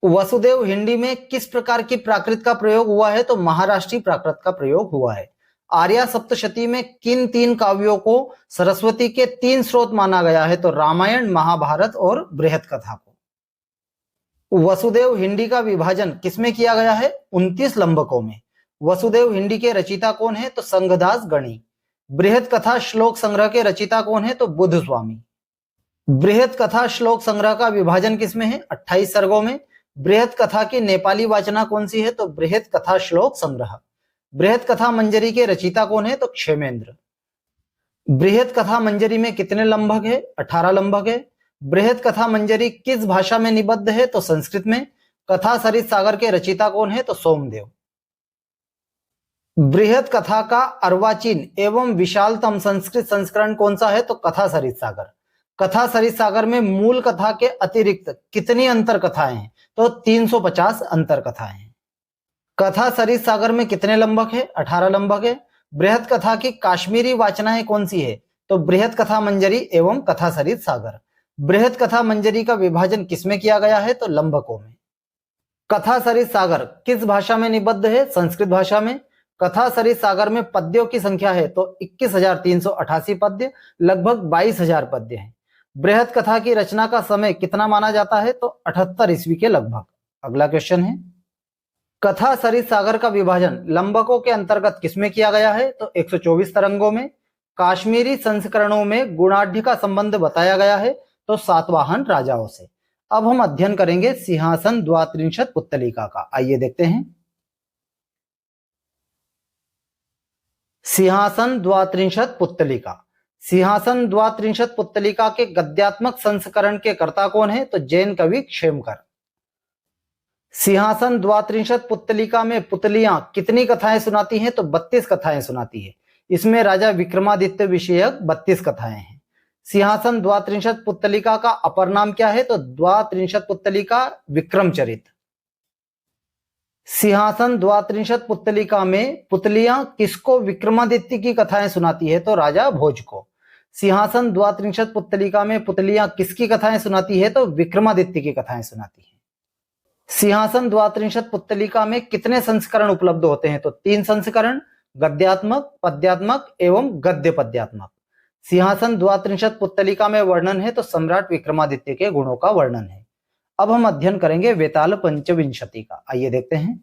वसुदेव हिंडी में किस प्रकार की प्राकृत का प्रयोग हुआ है? तो महाराष्ट्रीय प्राकृत का प्रयोग हुआ है। आर्या सप्तशती में किन तीन काव्यों को सरस्वती के तीन स्रोत माना गया है? तो रामायण, महाभारत और बृहत कथा को। वसुदेव हिंडी का विभाजन किसमें किया गया है? 29 लंबकों में। वसुदेव हिंडी के रचिता कौन है? तो संघदास गणी। बृहत कथा श्लोक संग्रह के रचिता कौन है? तो बुद्ध स्वामी। बृहत कथा श्लोक संग्रह का विभाजन किसमें है? 28 सर्गों में। बृहत कथा की नेपाली वाचना कौन सी है? तो बृहत कथा श्लोक संग्रह। बृहत कथा मंजरी के रचिता कौन है? तो क्षेमेंद्र। बृहत कथा मंजरी में कितने लंबक है? 18 लंबक है। बृहत कथा मंजरी किस भाषा में निबद्ध है? तो संस्कृत में। कथा सरित सागर के रचिता कौन है? तो सोमदेव। बृहत कथा का अर्वाचीन एवं विशालतम संस्कृत संस्करण कौन सा है? तो कथा सरित सागर। कथा सरित सागर में मूल कथा के अतिरिक्त कितनी अंतर कथाएं हैं? तो 350 अंतर कथाएं हैं। कथा सरित सागर में कितने लंबक है? 18 लंबक है। बृहत कथा की काश्मीरी वाचनाएं कौन सी है? तो बृहत कथा मंजरी एवं कथा सरित सागर। बृहत कथा मंजरी का विभाजन किसमें किया गया है? तो लंबकों में। कथा सरित सागर किस भाषा में निबद्ध है? संस्कृत भाषा में। कथा सरित सागर में पद्यों की संख्या है तो 21,388 पद्य, लगभग 22,000 पद्य हैं। बृहत कथा की रचना का समय कितना माना जाता है? तो 78 ईस्वी के लगभग। अगला क्वेश्चन है, कथा सरित सागर का विभाजन लंबकों के अंतर्गत किसमें किया गया है? तो 124 तरंगों में। काश्मीरी संस्करणों में गुणाढ़ का संबंध बताया गया है तो सातवाहन राजाओं से। अब हम अध्ययन करेंगे सिंहासन द्वात्रिंशत पुत्तलिका का। आइए देखते हैं। सिंहासन द्वात्रिंशत पुत्तलिका। सिंहासन द्वात्रिंशत पुत्तलिका के गद्यात्मक संस्करण के कर्ता कौन है? तो जैन कवि क्षेमकर। सिंहासन द्वात्रिंशत पुत्तलिका में पुतलियां कितनी कथाएं सुनाती हैं? तो 32 कथाएं सुनाती है। इसमें राजा विक्रमादित्य विषयक 32 कथाएं हैं। सिंहासन द्वात्रिंशत पुत्तलिका का अपर नाम क्या है? तो द्वात्रिंशत पुत्तलिका विक्रमचरित। सिंहासन द्वात्रिंशत पुत्तलिका में पुतलियां किसको विक्रमादित्य की कथाएं सुनाती है? तो राजा भोज को। सिंहासन द्वात्रिंशत पुत्तलिका में पुतलियां किसकी कथाएं सुनाती है? तो विक्रमादित्य की कथाएं सुनाती है। सिंहासन द्वात्रिंशत पुत्तलिका में कितने संस्करण उपलब्ध होते हैं? तो 3 संस्करण, गद्यात्मक, पद्यात्मक एवं गद्य पद्यात्मक। सिंहासन द्वात्रिंशत पुत्तलिका में वर्णन है तो सम्राट विक्रमादित्य के गुणों का वर्णन है। अब हम अध्ययन करेंगे वेताल पंचविंशति का। आइए देखते हैं।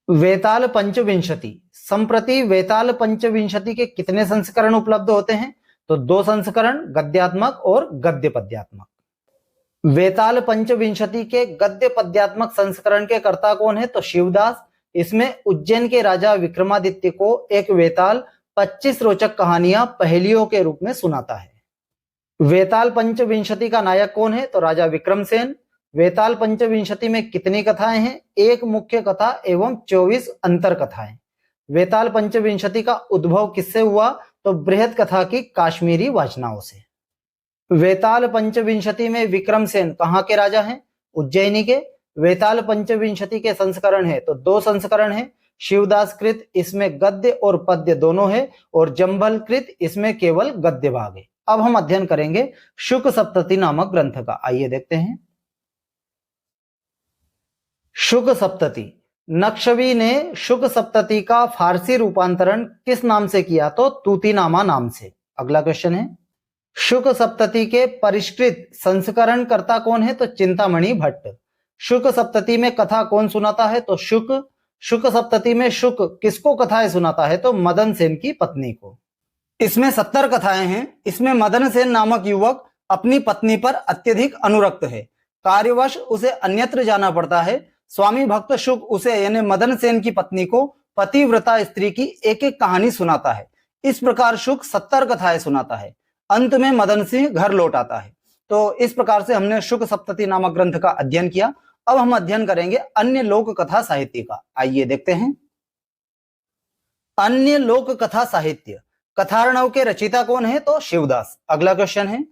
वेताल पंचविंशति। संप्रति वेताल पंचविंशति के कितने संस्करण उपलब्ध होते हैं? तो 2 संस्करण, गद्यात्मक और गद्य पद्यात्मक। वेताल पंचविंशति के गद्य पद्यात्मक संस्करण के कर्ता कौन है? तो शिवदास। इसमें उज्जैन के राजा विक्रमादित्य को एक वेताल 25 रोचक कहानियां पहेलियों के रूप में सुनाता है। वेताल पंचविंशति का नायक कौन है? तो राजा विक्रमसेन। वेताल पंचविंशति में कितनी कथाएं हैं? 1 मुख्य कथा एवं 24 अंतर कथाएं। वेताल पंचविंशति का उद्भव किससे हुआ? तो बृहत कथा की काश्मीरी वाचनाओं से। वेताल पंचविंशति में विक्रमसेन कहाँ के राजा हैं? उज्जैनी के। वेताल पंचविंशति के संस्करण है तो 2 संस्करण है। शिवदास कृत, इसमें गद्य और पद्य दोनों है, और जंभल कृत, इसमें केवल गद्य भाग है। अब हम अध्ययन करेंगे शुक सप्तति नामक ग्रंथ का। आइए देखते हैं। शुक सप्तति। नक्शवी ने शुक सप्तति का फारसी रूपांतरण किस नाम से किया? तो तूतीनामा नाम से। अगला क्वेश्चन है, शुक सप्तति के परिष्कृत संस्करण कर्ता कौन है? तो चिंतामणि भट्ट। शुक सप्तति में कथा कौन सुनाता है? तो शुक। शुक सप्तति में शुक किसको कथाएं सुनाता है? तो मदन सेन की पत्नी को। इसमें 70 कथाएं हैं। इसमें मदन सेन नामक युवक अपनी पत्नी पर अत्यधिक अनुरक्त है। कार्यवश उसे अन्यत्र जाना पड़ता है। स्वामी भक्त शुक उसे यानी मदन सेन की पत्नी को पतिव्रता स्त्री की एक एक कहानी सुनाता है। इस प्रकार शुक 70 कथाएं सुनाता है। अंत में मदन सिंह घर लौट आता है। तो इस प्रकार से हमने शुक सप्तति नामक ग्रंथ का अध्ययन किया। अब हम अध्ययन करेंगे अन्य लोक कथा साहित्य का। आइए देखते हैं। अन्य लोक कथा साहित्य, कथार्णव के रचयिता कौन है? तो शिवदास। अगला क्वेश्चन है,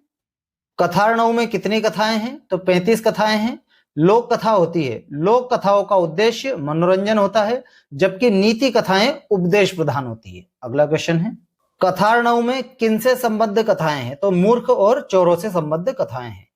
कथार्णव में कितनी कथाएं हैं? तो 35 कथाएं हैं। लोक कथा होती है, लोक कथाओं का उद्देश्य मनोरंजन होता है, जबकि नीति कथाएं उपदेश प्रधान होती है। अगला क्वेश्चन है, कथार्णव में किनसे संबद्ध कथाएं हैं? तो मूर्ख और चोरों से संबद्ध कथाएं हैं।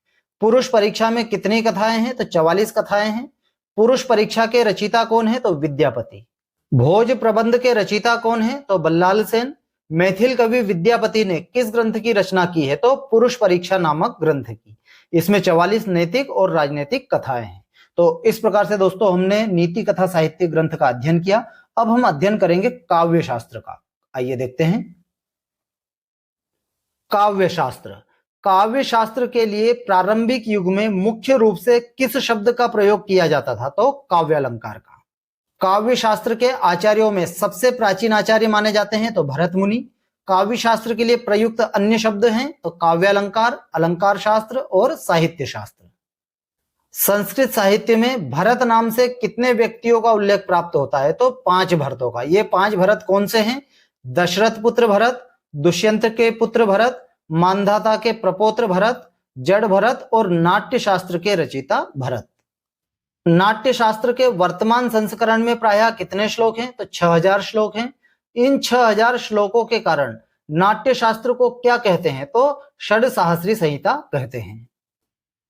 पुरुष परीक्षा में कितनी कथाएं हैं? तो 44 कथाएं हैं। पुरुष परीक्षा के रचयिता कौन है? तो विद्यापति। भोज प्रबंध के रचयिता कौन है? तो बल्लाल सेन। मैथिल कवि विद्यापति ने किस ग्रंथ की रचना की है? तो पुरुष परीक्षा नामक ग्रंथ की। इसमें 44 नैतिक और राजनीतिक कथाएं हैं। तो इस प्रकार से दोस्तों हमने नीति कथा साहित्य ग्रंथ का अध्ययन किया। अब हम अध्ययन करेंगे काव्य शास्त्र का। आइए देखते हैं काव्य शास्त्र। काव्य शास्त्र के लिए प्रारंभिक युग में मुख्य रूप से किस शब्द का प्रयोग किया जाता था? तो काव्यालंकार का। काव्य शास्त्र के आचार्यों में सबसे प्राचीन आचार्य माने जाते हैं तो भरत मुनि। काव्य शास्त्र के लिए प्रयुक्त अन्य शब्द हैं तो काव्यालंकार, अलंकार शास्त्र और साहित्य शास्त्र। संस्कृत साहित्य में भरत नाम से कितने व्यक्तियों का उल्लेख प्राप्त होता है? तो 5 भरतों का। ये 5 भरत कौन से हैं? दशरथ पुत्र भरत, दुष्यंत के पुत्र भरत, मांधाता के प्रपौत्र भरत, जड़ भरत और नाट्य शास्त्र के रचयिता भरत। नाट्य शास्त्र के वर्तमान संस्करण में प्रायः कितने श्लोक हैं? तो 6000 श्लोक हैं। इन 6000 श्लोकों के कारण नाट्य शास्त्र को क्या कहते हैं? तो षड्सहस्री संहिता कहते हैं।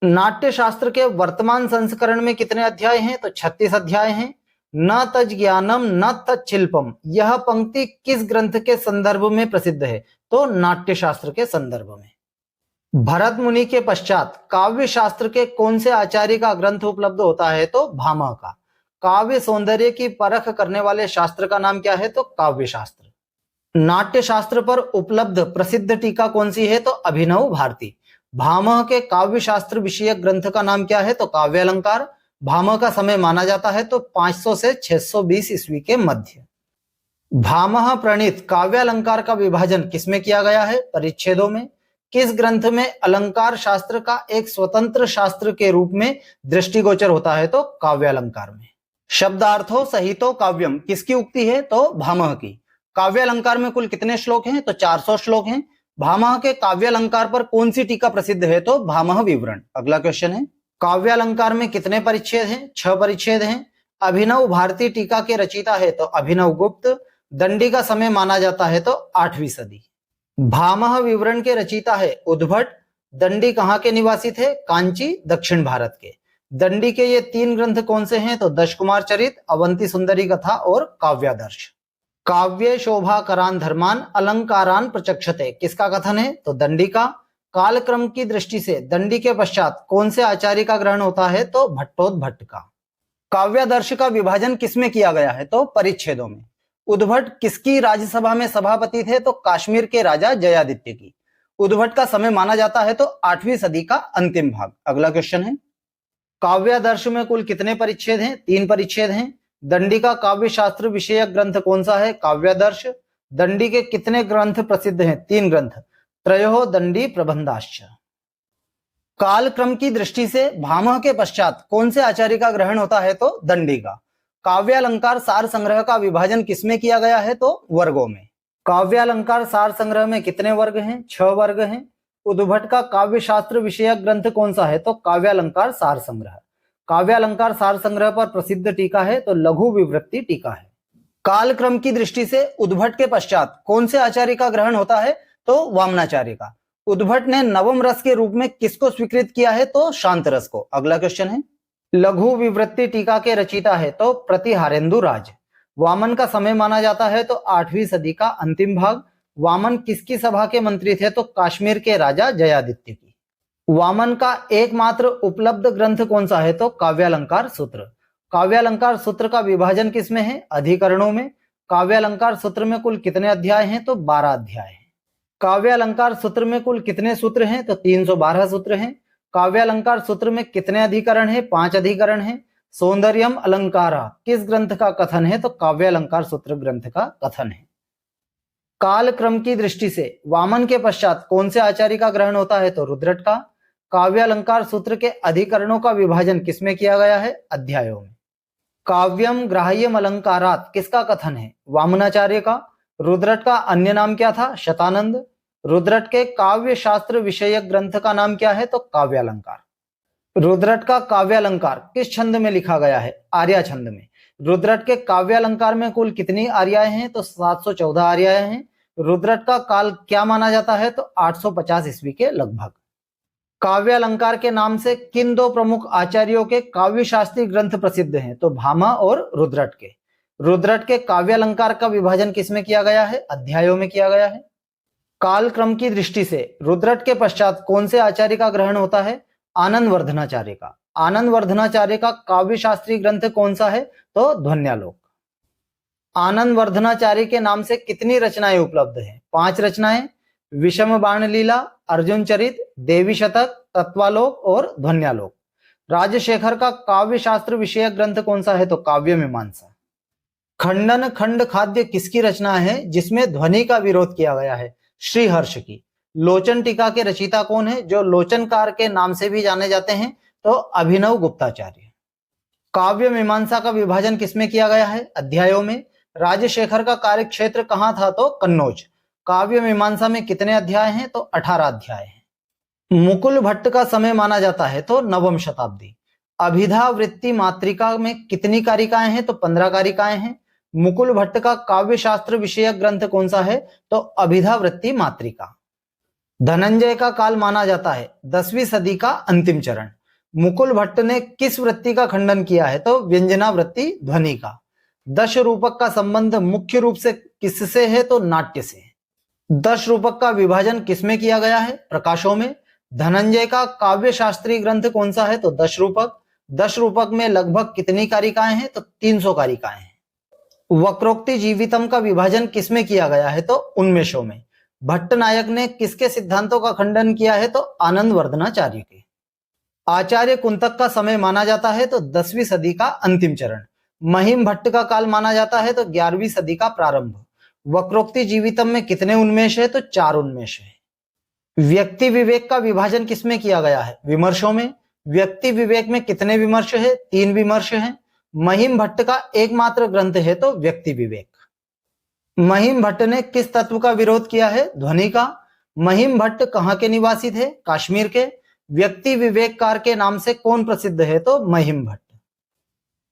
नाट्य शास्त्र के वर्तमान संस्करण में कितने अध्याय हैं? तो 36 अध्याय हैं। न तज ज्ञानम न तज शिल्पम, यह पंक्ति किस ग्रंथ के संदर्भ में प्रसिद्ध है? तो नाट्य शास्त्र के संदर्भ में। भरत मुनि के पश्चात काव्य शास्त्र के कौन से आचार्य का ग्रंथ उपलब्ध होता है? तो भामह का। काव्य सौंदर्य की परख करने वाले शास्त्र का नाम क्या है? तो काव्य शास्त्र। नाट्य शास्त्र पर उपलब्ध प्रसिद्ध टीका कौन सी है? तो अभिनव भारती। भामह के काव्य शास्त्र विषयक ग्रंथ का नाम क्या है? तो काव्यालंकार। भामह का समय माना जाता है तो 500 से 620 ईस्वी के मध्य। भामह प्रणीत काव्यालंकार का विभाजन किसमें किया गया है? परिच्छेदों में। किस ग्रंथ में अलंकार शास्त्र का एक स्वतंत्र शास्त्र के रूप में दृष्टिगोचर होता है? तो काव्यालंकार में। शब्दार्थो सहितो काव्यम किसकी उक्ति है? तो भामह की। काव्यालंकार में कुल कितने श्लोक हैं? तो 400 श्लोक हैं। भामह के काव्यालंकार पर कौन सी टीका प्रसिद्ध है? तो भामह विवरण। अगला क्वेश्चन है, काव्यालंकार में कितने परिच्छेद हैं? 6 परिच्छेद हैं। अभिनव भारती टीका के रचयिता है तो अभिनव गुप्त। दंडी का समय माना जाता है तो 8वीं सदी। भामह विवरण के रचयिता है उद्भट। दंडी कहाँ के निवासी थे? कांची, दक्षिण भारत के। दंडी के ये 3 ग्रंथ कौन से हैं? तो दशकुमार चरित, अवंती सुंदरी कथा और काव्यादर्श। काव्य शोभा करान धर्मान अलंकारान प्रचक्षते किसका कथन है? तो दंडी का। कालक्रम की दृष्टि से दंडी के पश्चात कौन से आचार्य का ग्रहण होता है? तो भट्टोद्भट का। काव्यादर्श का विभाजन किसमें किया गया है? तो परिच्छेदों में। उद्भट किसकी राज्यसभा में सभापति थे? तो काश्मीर के राजा जयादित्य की। उद्भट का समय माना जाता है तो 8वीं सदी का अंतिम भाग। अगला क्वेश्चन है, काव्यादर्श में कुल कितने परिच्छेद हैं? 3 परिच्छेद हैं। दंडी का काव्य शास्त्र विषयक ग्रंथ कौन सा है? काव्यादर्श। दंडी के कितने ग्रंथ प्रसिद्ध हैं? 3 ग्रंथ, त्रयो दंडी प्रबंधाश्च। कालक्रम की दृष्टि से भामह के पश्चात कौन से आचार्य का ग्रहण होता है? तो दंडी का। काव्यालंकार सार संग्रह का विभाजन किसमें किया गया है? तो वर्गों में। काव्यालंकार सार संग्रह में कितने वर्ग हैं? 6 वर्ग हैं। उद्भट का काव्य शास्त्र विषयक ग्रंथ कौन सा है? तो काव्यालंकार सार संग्रह। काव्यालंकार सार संग्रह पर प्रसिद्ध टीका है तो लघु विवृत्ति टीका है। कालक्रम की दृष्टि से उद्भट के पश्चात कौन से आचार्य का ग्रहण होता है? तो वामनाचार्य का। उद्भट ने नवम रस के रूप में किसको स्वीकृत किया है? तो शांत रस को। अगला क्वेश्चन है, लघु विवृत्ति टीका के रचयिता है तो प्रतिहारेंदु राज। वामन का समय माना जाता है तो 8वीं सदी का अंतिम भाग। वामन किसकी सभा के मंत्री थे? तो काश्मीर के राजा जयादित्य की। वामन का एकमात्र उपलब्ध ग्रंथ कौन सा है? तो काव्यालंकार सूत्र। काव्यालंकार सूत्र का विभाजन किसमें है? अधिकरणों में। काव्यालंकार सूत्र में कुल कितने अध्याय हैं? तो 12 अध्याय हैं। काव्यालंकार सूत्र में कुल कितने सूत्र हैं? तो 312 सूत्र हैं। काव्यालंकार सूत्र में कितने अधिकरण हैं? 5 अधिकरण हैं। सौंदर्यम अलंकारा किस ग्रंथ का कथन है? तो काव्यालंकार सूत्र ग्रंथ का कथन है। काल क्रम की दृष्टि से वामन के पश्चात कौन से आचार्य का ग्रहण होता है? तो रुद्रट का। काव्यालंकार सूत्र के अधिकरणों का विभाजन किसमें किया गया है? अध्यायों में। काव्यम ग्राह्यम अलंकारात किसका कथन है? वामनाचार्य का। रुद्रट का अन्य नाम क्या था? शतानंद। रुद्रट के काव्य शास्त्र विषयक ग्रंथ का नाम क्या है? तो काव्यालंकार। रुद्रट का काव्यालंकार किस छंद में लिखा गया है? आर्या छंद में। रुद्रट के काव्यालंकार में कुल कितनी आर्याएं हैं? तो 714 आर्याएं हैं। रुद्रट का काल क्या माना जाता है? तो 850 ईस्वी के लगभग। काव्यालंकार के नाम से किन दो प्रमुख आचार्यों के काव्य शास्त्रीय ग्रंथ प्रसिद्ध हैं? तो भामा और रुद्रट के। रुद्रट के काव्यालंकार का विभाजन किसमें किया गया है? अध्यायों में किया गया है। काल क्रम की दृष्टि से रुद्रट के पश्चात कौन से आचार्य का ग्रहण होता है? आनंद वर्धनाचार्य का। आनंद वर्धनाचार्य का काव्य शास्त्रीय ग्रंथ कौन सा है? तो ध्वन्यालोक। आनंद वर्धनाचार्य के नाम से कितनी रचनाएं उपलब्ध हैं? 5 रचनाएं। विषम बाण लीला, अर्जुन चरित, देवी शतक, तत्वालोक और ध्वन्यालोक। राजशेखर का काव्य शास्त्र विषयक ग्रंथ कौन सा है? तो काव्य मीमांसा। खंडन खंड खाद्य किसकी रचना है जिसमें ध्वनि का विरोध किया गया है? श्रीहर्ष की। लोचन टीका के रचयिता कौन है? जो लोचनकार के नाम से भी जाने जाते हैं, तो अभिनव गुप्ताचार्य। काव्य मीमांसा का विभाजन किसमें किया गया है? अध्यायों में। राजशेखर का कार्य क्षेत्र कहां था? तो कन्नौज। काव्य मीमांसा में कितने अध्याय हैं? तो 18 अध्याय हैं। मुकुल भट्ट का समय माना जाता है? तो 9वीं शताब्दी। अभिधा वृत्ति मातृका में कितनी कारिकाएं हैं? तो 15 कारिकाएं हैं। मुकुल भट्ट का काव्य शास्त्र विषयक ग्रंथ कौन सा है? तो अभिधा वृत्ति मातृका। धनंजय का काल माना जाता है 10वीं सदी का अंतिम चरण। मुकुल भट्ट ने किस वृत्ति का खंडन किया है? तो व्यंजना वृत्ति ध्वनि का। दश रूपक का संबंध मुख्य रूप से किससे है? तो नाट्य से। दश रूपक का विभाजन किसमें किया गया है? प्रकाशों में। धनंजय का काव्य शास्त्रीय ग्रंथ कौन सा है? तो दश रूपक। दश रूपक में लगभग कितनी कारिकाएं हैं? तो 300 कारिकाएं हैं। वक्रोक्ति जीवितम का विभाजन किसमें किया गया है? तो उन्मेषों में। भट्ट नायक ने किसके सिद्धांतों का खंडन किया है? तो आनंद वर्धनाचार्य के। आचार्य कुंतक का समय माना जाता है? तो 10वीं सदी का अंतिम चरण। महिम भट्ट का काल माना जाता है? तो 11वीं सदी का प्रारंभ। वक्रोक्ति जीवितम में कितने उन्मेष है? तो 4 उन्मेष है। व्यक्ति विवेक का विभाजन किसमें किया गया है? विमर्शों में। व्यक्ति विवेक में कितने विमर्श है? 3 विमर्श हैं। महिम भट्ट का एकमात्र ग्रंथ है तो व्यक्ति विवेक। महिम भट्ट ने किस तत्व का विरोध किया है? ध्वनि का। महिम भट्ट कहां के निवासी थे? कश्मीर के। व्यक्ति विवेककार के नाम से कौन प्रसिद्ध है? तो महिम भट्ट।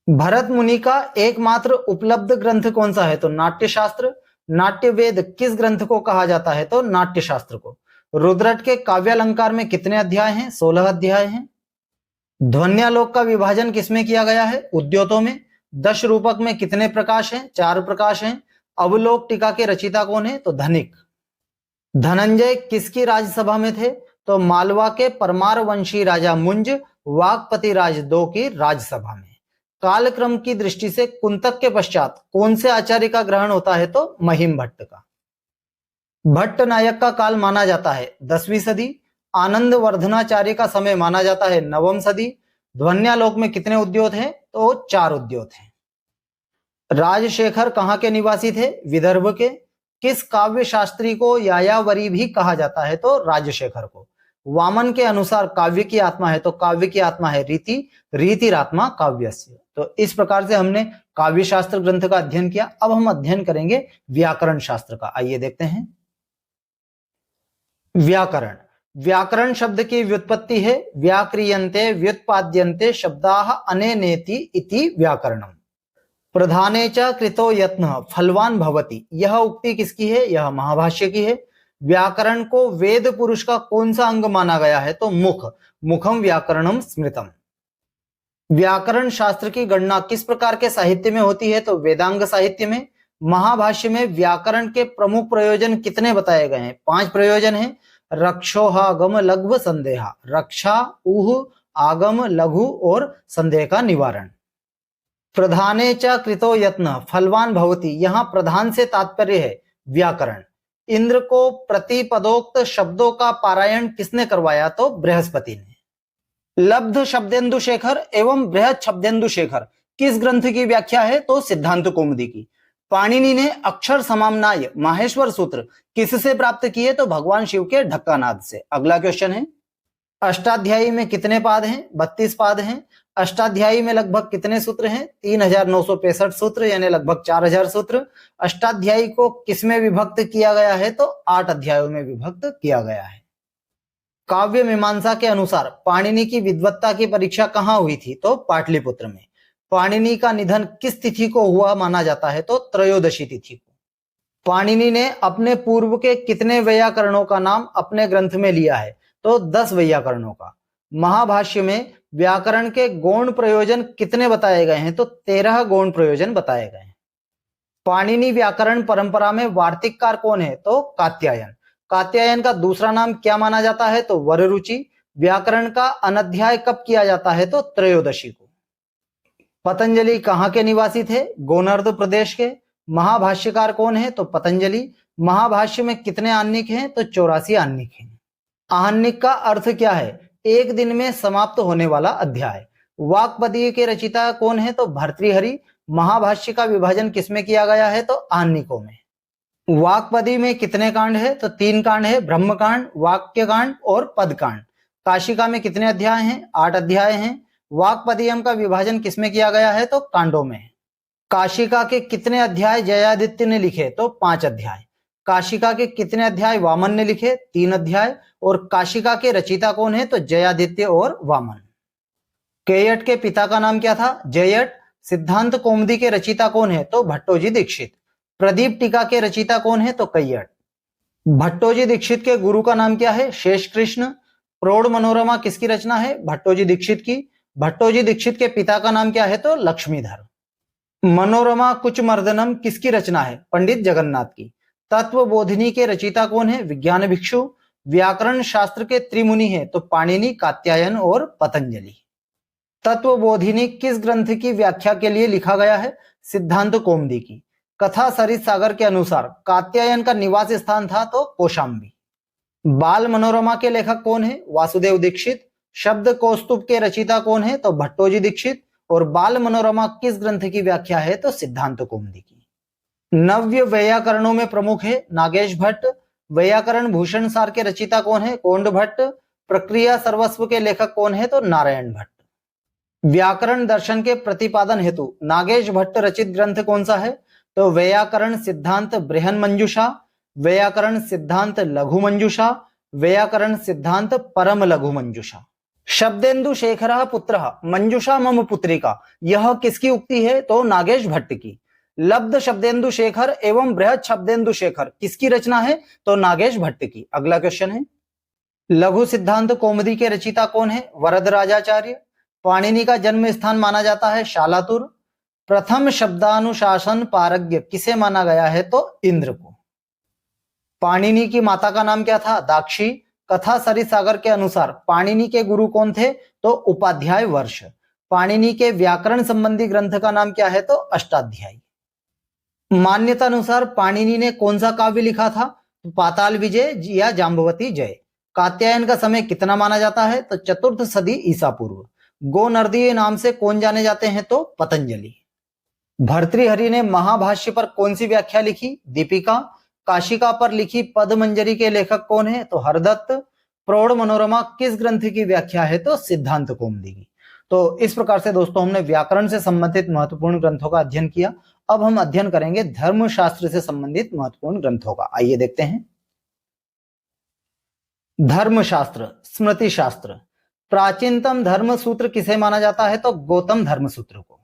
भरत मुनि का एकमात्र उपलब्ध ग्रंथ कौन सा है? तो नाट्यशास्त्र। नाट्य वेद किस ग्रंथ को कहा जाता है? तो नाट्यशास्त्र को। रुद्रट के काव्यालंकार में कितने अध्याय हैं? 16 अध्याय हैं। ध्वन्यालोक का विभाजन किसमें किया गया है? उद्योतों में। दश रूपक में कितने प्रकाश हैं? 4 प्रकाश हैं। अवलोक टीका के रचयिता कौन है? तो धनिक। धनंजय किसकी राजसभा में थे? तो मालवा के परमार वंशी राजा मुंज वाकपति राज 2 की राजसभा में। कालक्रम की दृष्टि से कुंतक के पश्चात कौन से आचार्य का ग्रहण होता है? तो महिम भट्ट का। भट्ट नायक का काल माना जाता है 10वीं सदी। आनंद वर्धनाचार्य का समय माना जाता है 9वीं सदी। ध्वन्यालोक में कितने उद्योत हैं? तो 4 उद्योत हैं। राजशेखर कहां के निवासी थे? विदर्भ के। किस काव्य शास्त्री को यायावरी भी कहा जाता है? तो राजशेखर को। वामन के अनुसार काव्य की आत्मा है तो काव्य की आत्मा है रीति, रीतिरात्मा काव्यस्य। तो इस प्रकार से हमने काव्य शास्त्र ग्रंथ का अध्ययन किया। अब हम अध्ययन करेंगे व्याकरण शास्त्र का। आइए देखते हैं। व्याकरण। व्याकरण शब्द की व्युत्पत्ति है व्याक्रियन्ते व्युत्पाद्यन्ते शब्दाः अनेनेति इति व्याकरणम। प्रधाने च कृतो यत्नः फलवान भवति। यह उक्ति किसकी है? यह महाभाष्य की है। व्याकरण को वेद पुरुष का कौन सा अंग माना गया है? तो मुख। मुखम व्याकरणम स्मृतम। व्याकरण शास्त्र की गणना किस प्रकार के साहित्य में होती है? तो वेदांग साहित्य में। महाभाष्य में व्याकरण के प्रमुख प्रयोजन कितने बताए गए हैं? 5 प्रयोजन हैं। रक्षोहागम लघु संदेहा। रक्षा, ऊह, आगम, लघु और संदेह का निवारण। प्रधाने च कृतो यत्न फलवान भवति। यहां प्रधान से तात्पर्य है व्याकरण। इंद्र को प्रतिपदोक्त शब्दों का पारायण किसने करवाया? तो बृहस्पति ने। लब्ध शब्देन्दु शेखर एवं बृहद शब्देन्दु शेखर किस ग्रंथ की व्याख्या है? तो सिद्धांत कौमुदी की। पाणिनि ने अक्षर समाम्नाय माहेश्वर सूत्र किससे प्राप्त किए? तो भगवान शिव के ढक्कानाद से। अगला क्वेश्चन है अष्टाध्यायी में कितने पाद हैं? 32 पाद हैं। अष्टाध्यायी में लगभग कितने सूत्र हैं? 3965 सूत्र, यानी लगभग 4000 सूत्र। अष्टाध्यायी को किसमें विभक्त किया गया है? तो 8 अध्यायों में विभक्त किया गया है। काव्य मीमांसा के अनुसार पाणिनि की विद्वत्ता की परीक्षा कहाँ हुई थी? तो पाटलिपुत्र में। पाणिनि का निधन किस तिथि को हुआ माना जाता है? तो त्रयोदशी तिथि को। पाणिनि ने अपने पूर्व के कितने वैयाकरणों का नाम अपने ग्रंथ में लिया है? तो 10 वैयाकरणों का। महाभाष्य में व्याकरण के गौण प्रयोजन कितने बताए गए हैं? तो 13 गौण प्रयोजन बताए गए हैं। पाणिनि व्याकरण परंपरा में वार्तिककार कौन है? तो कात्यायन। कात्यायन का दूसरा नाम क्या माना जाता है? तो वररुचि। व्याकरण का अनध्याय कब किया जाता है? तो त्रयोदशी को। पतंजलि कहाँ के निवासी थे? गोनर्द प्रदेश के। महाभाष्यकार कौन है? तो पतंजलि। महाभाष्य में कितने आह्निक हैं? तो 84 आह्निक हैं। आह्निक का अर्थ क्या है? एक दिन में समाप्त होने वाला अध्याय। वाक्पदीय के रचिता कौन है? तो भर्तृहरि। महाभाष्य का विभाजन किसमें किया गया है? तो आह्निकों में। वाक्पदी में कितने कांड है? तो 3 कांड है, ब्रह्मकांड, वाक्यकांड और पदकांड। काशिका में कितने अध्याय हैं? 8 अध्याय हैं। वाक्पदीयम का विभाजन किसमें किया गया है? तो कांडों में। काशिका के कितने अध्याय जयादित्य ने लिखे? तो 5 अध्याय। काशिका के कितने अध्याय वामन ने लिखे? 3 अध्याय। और काशिका के रचिता कौन है? तो जयादित्य और वामन। केयट के पिता का नाम क्या था? जयट। सिद्धांत कौमुदी के रचिता कौन है? तो भट्टोजी दीक्षित। प्रदीप टीका के रचिता कौन है? तो कैयट। भट्टोजी दीक्षित के गुरु का नाम क्या है? शेष कृष्ण। प्रौढ़ मनोरमा किसकी रचना है? भट्टोजी दीक्षित की। भट्टोजी दीक्षित के पिता का नाम क्या है? तो लक्ष्मीधर। मनोरमा कुचमर्दनम किसकी रचना है? पंडित जगन्नाथ की। तत्वबोधिनी के रचिता कौन है? विज्ञान भिक्षु। व्याकरण शास्त्र के त्रिमुनि हैं तो पाणिनि, कात्यायन और पतंजलि। तत्वबोधिनी किस ग्रंथ की व्याख्या के लिए लिखा गया है? सिद्धांत कौमुदी की। कथा सरित सागर के अनुसार कात्यायन का निवास स्थान था तो कौशाम्बी। बाल मनोरमा के लेखक कौन है? वासुदेव दीक्षित। शब्द कौस्तुभ के रचिता कौन है? तो भट्टोजी दीक्षित। और बाल मनोरमा किस ग्रंथ की व्याख्या है? तो सिद्धांत कौमुदी की। नव्य वैयाकरणों में प्रमुख है नागेश भट्ट। वैयाकरण भूषण सार के रचिता कौन है? कोंड भट्ट। प्रक्रिया सर्वस्व के लेखक कौन है? तो नारायण भट्ट। व्याकरण दर्शन के प्रतिपादन हेतु नागेश भट्ट रचित ग्रंथ कौन सा है? तो वैयाकरण सिद्धांत बृहन मंजूषा, वैयाकरण सिद्धांत लघु मंजूषा, वैयाकरण सिद्धांत परम लघु मंजूषा। शब्देन्दु शेखरः पुत्रः मंजूषा मम पुत्रिका, यह किसकी उक्ति है? तो नागेश भट्ट की। लब्ध शब्देन्दु शेखर एवं बृहद शब्देन्दु शेखर किसकी रचना है? तो नागेश भट्ट की। अगला क्वेश्चन है, लघु सिद्धांत कौमुदी के रचिता कौन है? वरदराजाचार्य। पाणिनि का जन्म स्थान माना जाता है शालातुर। प्रथम शब्दानुशासन पारज्ञ किसे माना गया है? तो इंद्र को। पाणिनि की माता का नाम क्या था? दाक्षी। कथा सरित सागर के अनुसार पाणिनि के गुरु कौन थे? तो उपाध्याय वर्ष। पाणिनि के व्याकरण संबंधी ग्रंथ का नाम क्या है? तो अष्टाध्यायी। मान्यता अनुसार पाणिनि ने कौन सा काव्य लिखा था? पाताल विजय या जाम्बवती जय। कात्यायन का समय कितना माना जाता है? तो 4th सदी ईसा पूर्व। गोनर्दीय नाम से कौन जाने जाते हैं? तो पतंजलि। भर्तृहरि ने महाभाष्य पर कौन सी व्याख्या लिखी? दीपिका। काशिका पर लिखी पदमंजरी के लेखक कौन है? तो हरदत्त। प्रौढ़ मनोरमा किस ग्रंथ की व्याख्या है? तो सिद्धांत कौमुदी की। तो इस प्रकार से दोस्तों हमने व्याकरण से संबंधित महत्वपूर्ण ग्रंथों का अध्ययन किया। अब हम अध्ययन करेंगे धर्मशास्त्र से संबंधित महत्वपूर्ण ग्रंथों का। आइए देखते हैं। धर्मशास्त्र, स्मृति शास्त्र। प्राचीनतम धर्म सूत्र किसे माना जाता है? तो गौतम धर्म सूत्र को।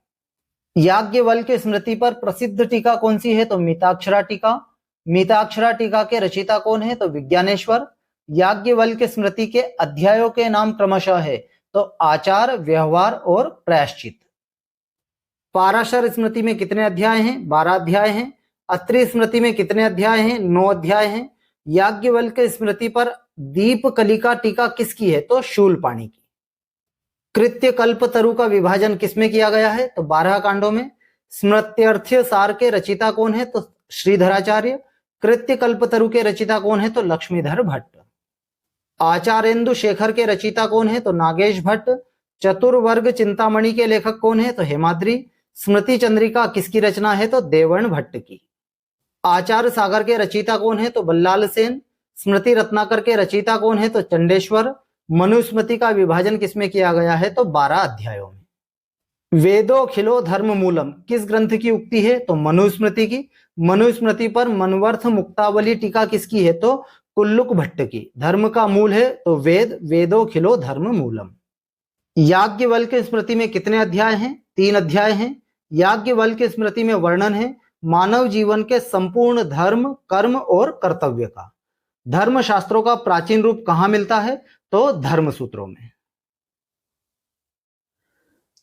याज्ञवल्क्य स्मृति पर प्रसिद्ध टीका कौन सी है? तो मिताक्षरा टीका। मिताक्षरा टीका के रचिता कौन है? तो विज्ञानेश्वर। याज्ञवल्क्य स्मृति के अध्यायों के नाम क्रमशः है तो आचार, व्यवहार और प्रायश्चित। पाराशर स्मृति में कितने अध्याय हैं? 12 अध्याय हैं। अत्रि स्मृति में कितने अध्याय हैं? 9 अध्याय हैं। याज्ञवल्क्य स्मृति पर दीप कलिका टीका किसकी है? तो शूलपाणी की। कृत्य कल्पतरु का विभाजन किसमें किया गया है? तो 12 कांडों में। स्मृत्यर्थ्य सार के रचिता कौन है? तो श्रीधराचार्य। कृत्य कल्पतरु के रचिता कौन है? तो लक्ष्मीधर भट्ट। आचार्येन्दु शेखर के रचिता कौन है? तो नागेश भट्ट। चतुर्वर्ग चिंतामणि के लेखक कौन है? तो हेमाद्रि। स्मृति चंद्रिका किसकी रचना है? तो देवर्ण भट्ट की। आचार्य सागर के रचिता कौन है? तो बल्लाल सेन। स्मृति रत्नाकर के रचिता कौन है? तो चंडेश्वर। मनुस्मृति का विभाजन किसमें किया गया है? तो 12 अध्यायों में। वेदो खिलो धर्म मूलम किस ग्रंथ की उक्ति है? तो मनुस्मृति की। मनुस्मृति पर मनवर्थ मुक्तावली टीका किसकी है? तो कुल्लुक भट्ट की। धर्म का मूल है तो वेद, वेदो खिलो धर्म मूलम। याज्ञवल्क्य स्मृति में कितने अध्याय हैं? 3 अध्याय हैं। याज्ञवल्क्य स्मृति में वर्णन है मानव जीवन के संपूर्ण धर्म, कर्म और कर्तव्य का। धर्म शास्त्रों का प्राचीन रूप कहां मिलता है? तो धर्म सूत्रों में।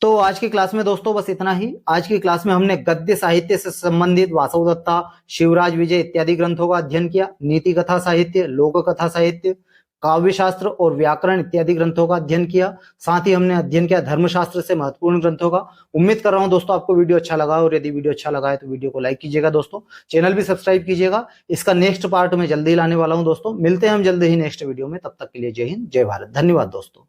तो आज की क्लास में दोस्तों बस इतना ही। आज की क्लास में हमने गद्य साहित्य से संबंधित वासवदत्ता, शिवराज विजय इत्यादि ग्रंथों का अध्ययन किया। नीति कथा साहित्य, लोक कथा साहित्य, काव्य शास्त्र और व्याकरण इत्यादि ग्रंथों का अध्ययन किया। साथ ही हमने अध्ययन किया धर्मशास्त्र से महत्वपूर्ण ग्रंथों का। उम्मीद कर रहा हूं दोस्तों आपको वीडियो अच्छा लगा, और यदि वीडियो अच्छा लगा है तो वीडियो को लाइक कीजिएगा दोस्तों, चैनल भी सब्सक्राइब कीजिएगा। इसका नेक्स्ट पार्ट में जल्दी लाने वाला हूं दोस्तों। मिलते हैं हम जल्दी ही नेक्स्ट वीडियो में, तब तक के लिए जय हिंद, जय भारत, धन्यवाद दोस्तों।